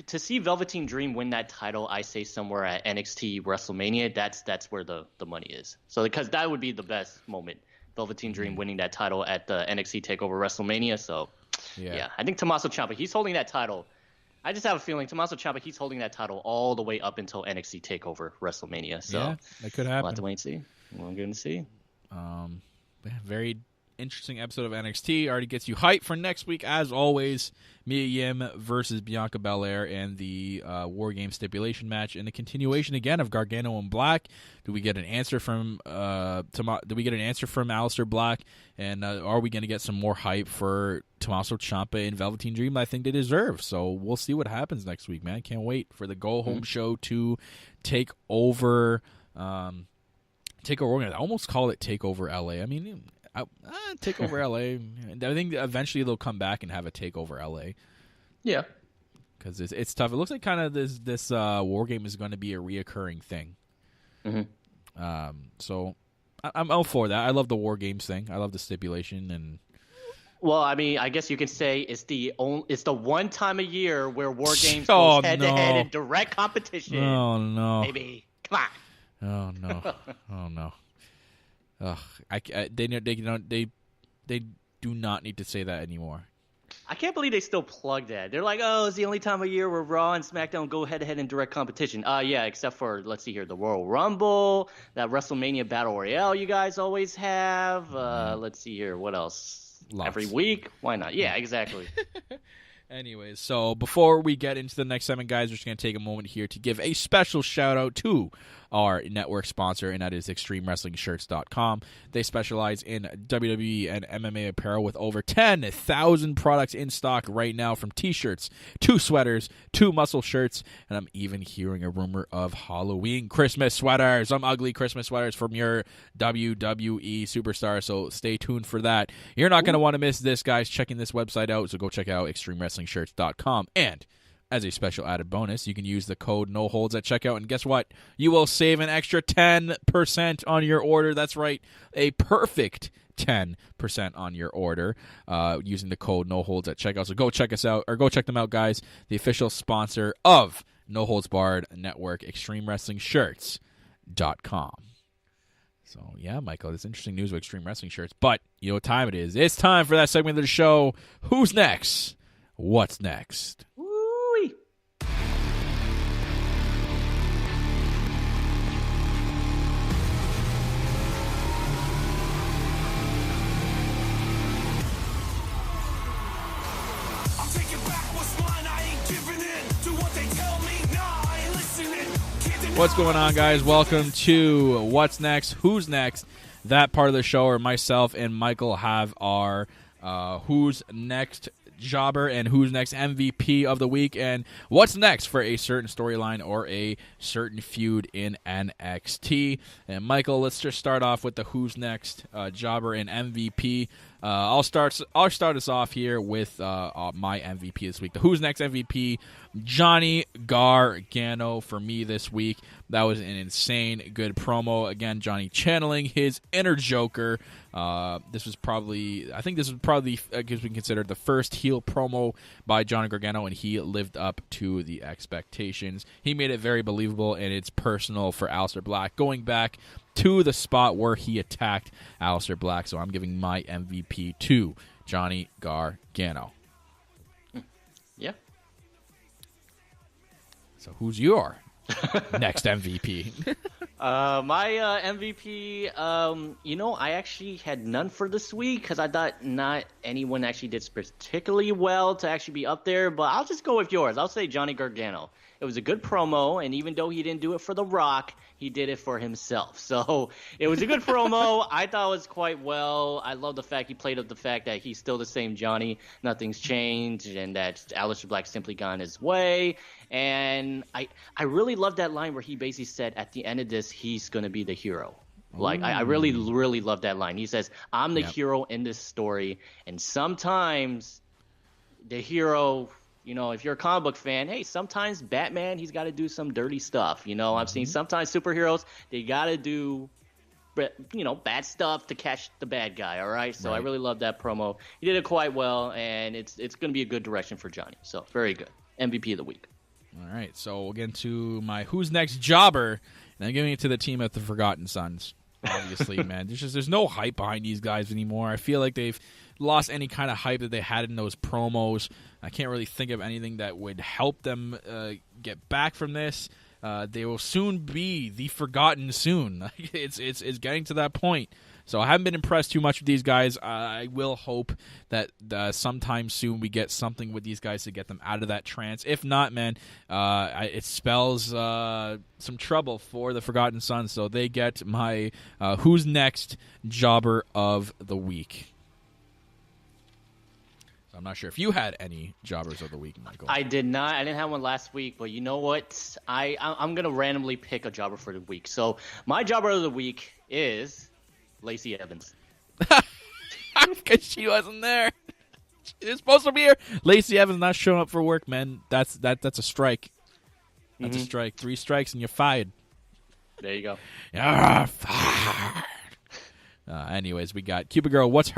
to see Velveteen Dream win that title, I say somewhere at NXT WrestleMania, that's where the money is. So because that would be the best moment, Velveteen Dream winning that title at the NXT TakeOver WrestleMania. So yeah, I think Tommaso Ciampa, he's holding that title. I just have a feeling Tommaso Ciampa, he's holding that title all the way up until NXT TakeOver WrestleMania. So yeah, that could happen. We'll have to wait and see. We're going to see. Very interesting episode of NXT. Already gets you hyped for next week, as always. Mia Yim versus Bianca Belair and the War Games stipulation match, and the continuation again of Gargano and Black. Do we get an answer from Aleister Black? And are we going to get some more hype for Tommaso Ciampa and Velveteen Dream? I think they deserve. So we'll see what happens next week, man. Can't wait for the go home show to take over. I almost call it Takeover LA. Takeover LA. I think eventually they'll come back and have a Takeover LA. Yeah, because it's tough. It looks like kind of this War Game is going to be a reoccurring thing. Mm-hmm. So I'm all for that. I love the War Games thing. I love the stipulation and. Well, I guess you can say it's the one time a year where War Games goes head to head in direct competition. Oh no, baby, come on. Oh no! Oh no! Ugh, they do not need to say that anymore. I can't believe they still plug that. They're like, oh, it's the only time of year where Raw and SmackDown go head-to-head in direct competition. Yeah, except for, let's see here, the Royal Rumble, that WrestleMania Battle Royale you guys always have. Let's see here, what else? Lots. Every week? Why not? Yeah, exactly. Anyways, so before we get into the next segment, guys, we're just going to take a moment here to give a special shout-out to our network sponsor, and that is ExtremeWrestlingShirts.com. They specialize in WWE and MMA apparel with over 10,000 products in stock right now, from T-shirts to sweaters to muscle shirts, and I'm even hearing a rumor of Halloween Christmas sweaters, some ugly Christmas sweaters from your WWE superstar, so stay tuned for that. You're not going to want to miss this, guys, checking this website out, so go check out ExtremeWrestlingShirts.com, and as a special added bonus, you can use the code NOHOLDS at checkout, and guess what? You will save an extra 10% on your order. That's right, a perfect 10% on your order using the code NOHOLDS at checkout. So go check us out, or go check them out, guys. The official sponsor of No Holds Barred Network, ExtremeWrestlingShirts.com. So, yeah, Michael, it's interesting news with Extreme Wrestling Shirts, but you know what time it is. It's time for that segment of the show, Who's Next? What's Next? What's going on, guys? Welcome to What's Next, Who's Next. That part of the show where myself and Michael have our Who's Next jobber and Who's Next MVP of the week, and what's next for a certain storyline or a certain feud in NXT. And Michael, let's just start off with the Who's Next jobber and MVP. I'll start us off here with my MVP this week. The Who's Next MVP, Johnny Gargano for me this week. That was an insane good promo. Again, Johnny channeling his inner Joker. This was probably gives me considered the first heel promo by Johnny Gargano, and he lived up to the expectations. He made it very believable, and it's personal for Aleister Black, going back to the spot where he attacked Aleister Black. So I'm giving my MVP to Johnny Gargano. Yeah. So who's your next MVP? My MVP, I actually had none for this week because I thought not anyone actually did particularly well to actually be up there, but I'll just go with yours. I'll say Johnny Gargano. It was a good promo, and even though he didn't do it for The Rock, he did it for himself. So it was a good promo. I thought it was quite well. I love the fact he played up the fact that he's still the same Johnny. Nothing's changed, and that Aleister Black's simply gone his way. And I really love that line where he basically said, at the end of this, he's going to be the hero. Like, I really, really love that line. He says, I'm the hero in this story. And sometimes the hero, if you're a comic book fan, hey, sometimes Batman, he's got to do some dirty stuff. I've seen sometimes superheroes, they got to do, bad stuff to catch the bad guy, all right? So right. I really love that promo. He did it quite well, and it's going to be a good direction for Johnny. So very good. MVP of the week. All right, so we'll get into my Who's Next jobber, and I'm giving it to the team at the Forgotten Sons. Obviously, man, there's no hype behind these guys anymore. I feel like they've lost any kind of hype that they had in those promos. I can't really think of anything that would help them get back from this. They will soon be the Forgotten soon. It's getting to that point. So I haven't been impressed too much with these guys. I will hope that sometime soon we get something with these guys to get them out of that trance. If not, man, it spells some trouble for the Forgotten Sons. So they get my Who's Next jobber of the week. I'm not sure if you had any jobbers of the week, Michael. I did not. I didn't have one last week, but you know what? I'm going to randomly pick a jobber for the week. So my jobber of the week is Lacey Evans. Because she wasn't there. She was supposed to be here. Lacey Evans not showing up for work, man. That's a strike. That's a strike. 3 strikes and you're fired. There you go. You're fired. Anyways, we got Cupid Girl. What's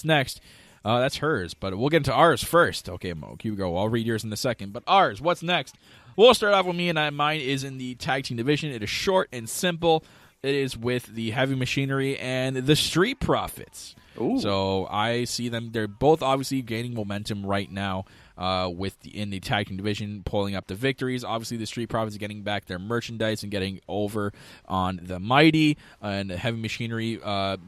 next? That's hers, but we'll get into ours first. Okay, Cupid Girl, I'll read yours in a second. But ours, what's next? We'll start off with me, and mine is in the tag team division. It is short and simple. It is with the Heavy Machinery and the Street Profits. Ooh. So I see them. They're both obviously gaining momentum right now in the tag team division, pulling up the victories. Obviously, the Street Profits getting back their merchandise and getting over on the Mighty, and the Heavy Machinery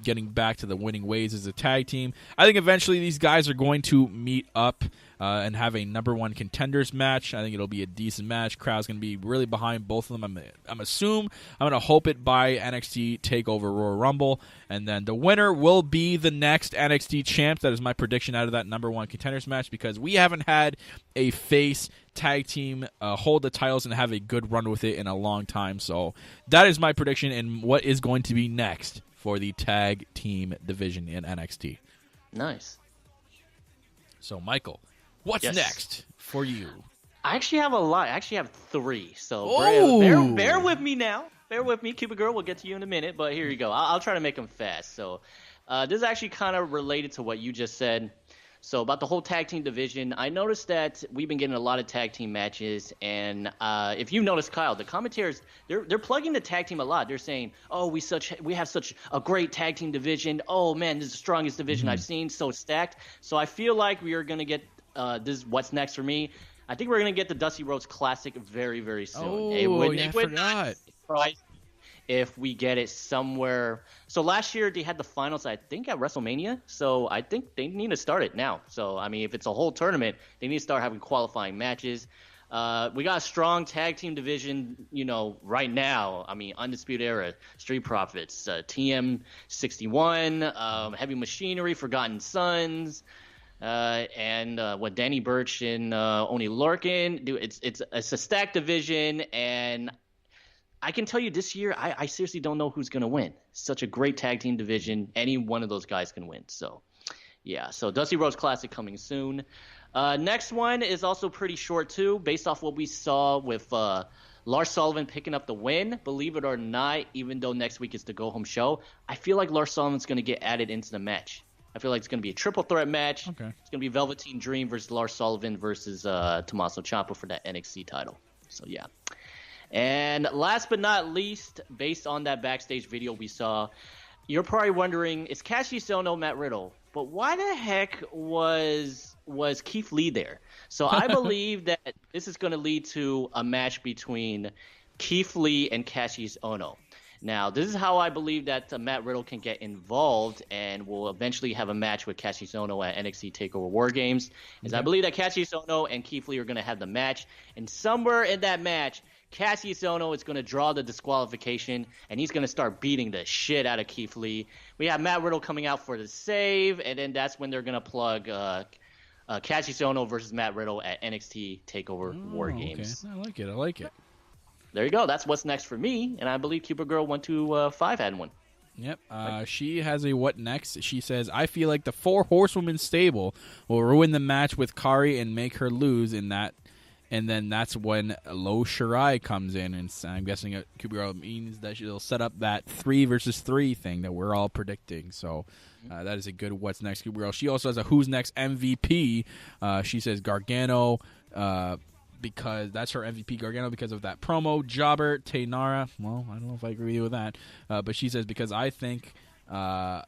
getting back to the winning ways as a tag team. I think eventually these guys are going to meet up and have a number one contenders match. I think it'll be a decent match. Crowd's going to be really behind both of them. I'm going to hope it by NXT TakeOver Royal Rumble, and then the winner will be the next NXT champ. That is my prediction out of that number one contenders match, because we haven't had a face tag team hold the titles and have a good run with it in a long time. So that is my prediction and what is going to be next for the tag team division in NXT. Nice. So, Michael, what's next for you? I actually have a lot. I actually have 3. So bear with me now. Bear with me. Cupid Girl, we'll get to you in a minute. But here you go. I'll try to make them fast. So this is actually kind of related to what you just said. So about the whole tag team division, I noticed that we've been getting a lot of tag team matches. And if you noticed, Kyle, the commentators, they're plugging the tag team a lot. They're saying, oh, we have such a great tag team division. Oh, man, this is the strongest division I've seen. So stacked. So I feel like we are going to get this is what's next for me. I think we're going to get the Dusty Rhodes Classic very, very soon. Oh, it would forgot. not surprise if we get it somewhere. So last year they had the finals, I think, at WrestleMania. So I think they need to start it now. So, I mean, if it's a whole tournament, they need to start having qualifying matches. We got a strong tag team division, right now. I mean, Undisputed Era, Street Profits, TM61, Heavy Machinery, Forgotten Sons, and Danny Burch and Oney Lorcan. Dude, it's a stacked division, and I can tell you this year, I seriously don't know who's going to win. Such a great tag team division. Any one of those guys can win. So, yeah. So, Dusty Rhodes Classic coming soon. Next one is also pretty short, too, based off what we saw with Lars Sullivan picking up the win. Believe it or not, even though next week is the go-home show, I feel like Lars Sullivan's going to get added into the match. I feel like it's going to be a triple threat match. Okay. It's going to be Velveteen Dream versus Lars Sullivan versus Tommaso Ciampa for that NXT title. So, yeah. And last but not least, based on that backstage video we saw, you're probably wondering, is Cassius Ohno Matt Riddle? But why the heck was Keith Lee there? So I believe that this is going to lead to a match between Keith Lee and Cassius Ohno. Now, this is how I believe that Matt Riddle can get involved and will eventually have a match with Cassius Ohno at NXT TakeOver War Games. I believe that Cassius Ohno and Keith Lee are going to have the match. And somewhere in that match, Cassius Ohno is going to draw the disqualification, and he's going to start beating the shit out of Keith Lee. We have Matt Riddle coming out for the save, and then that's when they're going to plug Cassius Ohno versus Matt Riddle at NXT TakeOver War Games. Okay. I like it. There you go. That's what's next for me, and I believe Cupid Girl 125 had one. Yep. She has a what next? She says, I feel like the 4 Horsewomen stable will ruin the match with Kari and make her lose in that. And then that's when Lo Shirai comes in, and I'm guessing Cupid Girl means that she'll set up that 3 versus 3 thing that we're all predicting. So that is a good what's next, Cupid Girl. She also has a who's next MVP. She says Gargano, because that's her MVP, Gargano, because of that promo. Jobber, Taynara. Well, I don't know if I agree with that. But she says, because I think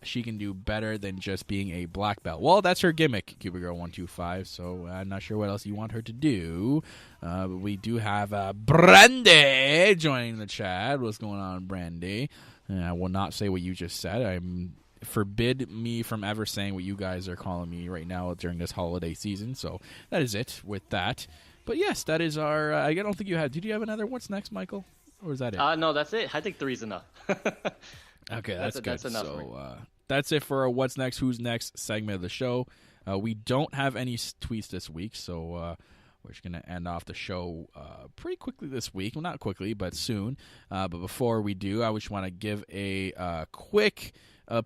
she can do better than just being a black belt. Well, that's her gimmick, Cupid Girl 125, so I'm not sure what else you want her to do. But we do have Brandy joining the chat. What's going on, Brandy? I will not say what you just said. Forbid me from ever saying what you guys are calling me right now during this holiday season, so that is it with that. But yes, that is our I don't think you had. Did you have another what's next, Michael? Or is that it? No, that's it. I think 3's enough. Okay, that's good. That's enough. So that's it for our What's Next, Who's Next segment of the show. We don't have any tweets this week, so we're just going to end off the show pretty quickly this week. Well, not quickly, but soon. But before we do, I just want to give a quick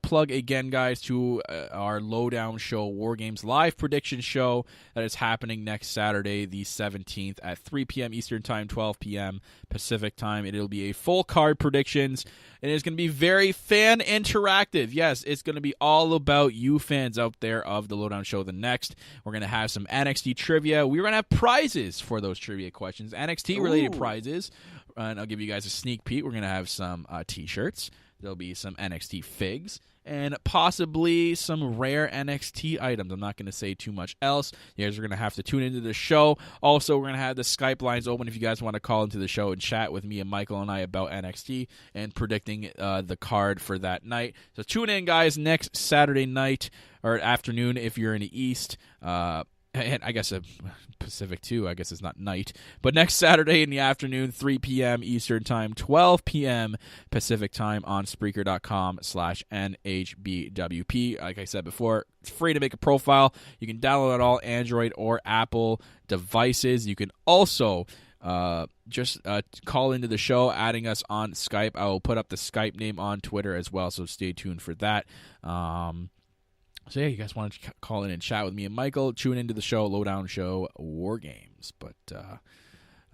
plug again, guys, to our Lowdown Show War Games live prediction show that is happening next Saturday, the 17th at 3 p.m. Eastern Time, 12 p.m. Pacific Time. It'll be a full card predictions, and it's going to be very fan interactive. Yes, it's going to be all about you fans out there of the Lowdown Show the next. We're going to have some NXT trivia. We're going to have prizes for those trivia questions, NXT-related prizes. and I'll give you guys a sneak peek. We're going to have some T-shirts. There'll be some NXT figs and possibly some rare NXT items. I'm not going to say too much else. You guys are going to have to tune into the show. Also, we're going to have the Skype lines open if you guys want to call into the show and chat with me and Michael and I about NXT and predicting the card for that night. So tune in, guys, next Saturday night or afternoon if you're in the East. And I guess Pacific too. I guess it's not night. But next Saturday in the afternoon, 3 p.m. Eastern Time, 12 p.m. Pacific Time on Spreaker.com/NHBWP. Like I said before, it's free to make a profile. You can download it on all Android or Apple devices. You can also just call into the show, adding us on Skype. I will put up the Skype name on Twitter as well, so stay tuned for that. So, yeah, you guys want to call in and chat with me and Michael, tune into the show, Lowdown Show War Games. But I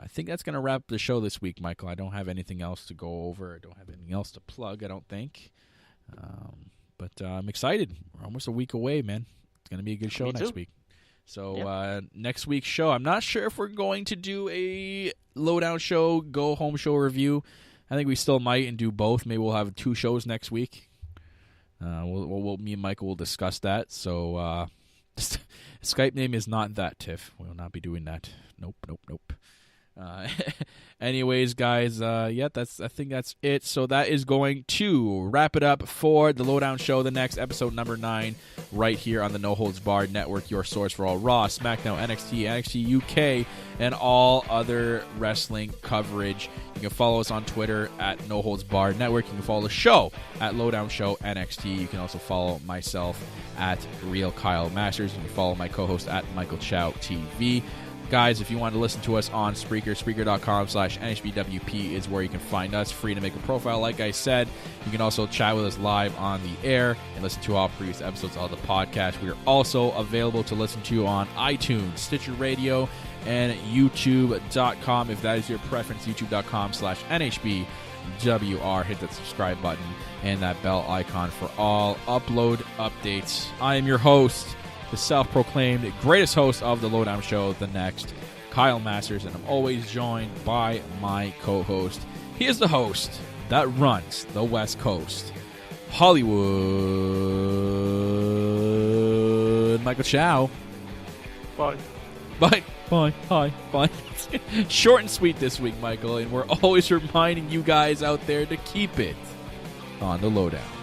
think that's going to wrap the show this week, Michael. I don't have anything else to go over. I don't have anything else to plug, I don't think. But I'm excited. We're almost a week away, man. It's going to be a good show next week. So next week's show, I'm not sure if we're going to do a Lowdown Show, Go Home Show review. I think we still might and do both. Maybe we'll have 2 shows next week. Me and Michael will discuss that. So, Skype name is not that, Tiff. We will not be doing that. Nope. Anyways, guys, I think that's it. So that is going to wrap it up for the Lowdown Show, the next episode number 9, right here on the No Holds Barred Network, your source for all Raw, SmackDown, NXT, NXT UK, and all other wrestling coverage. You can follow us on Twitter at No Holds Barred Network. You can follow the show at Lowdown Show NXT. You can also follow myself at Real Kyle Masters. You can follow my co-host at Michael Chow TV. Guys, if you want to listen to us on Spreaker, Spreaker.com/NHBWP is where you can find us. Free to make a profile, like I said. You can also chat with us live on the air and listen to all previous episodes of the podcast. We are also available to listen to on iTunes, Stitcher Radio, and YouTube.com. If that is your preference, YouTube.com/NHBWR. Hit that subscribe button and that bell icon for all upload updates. I am your host, the self-proclaimed greatest host of the Lowdown Show, the next, Kyle Masters, and I'm always joined by my co-host. He is the host that runs the West Coast, Hollywood, Michael Chow. Bye. Hi. Short and sweet this week, Michael, and we're always reminding you guys out there to keep it on the Lowdown.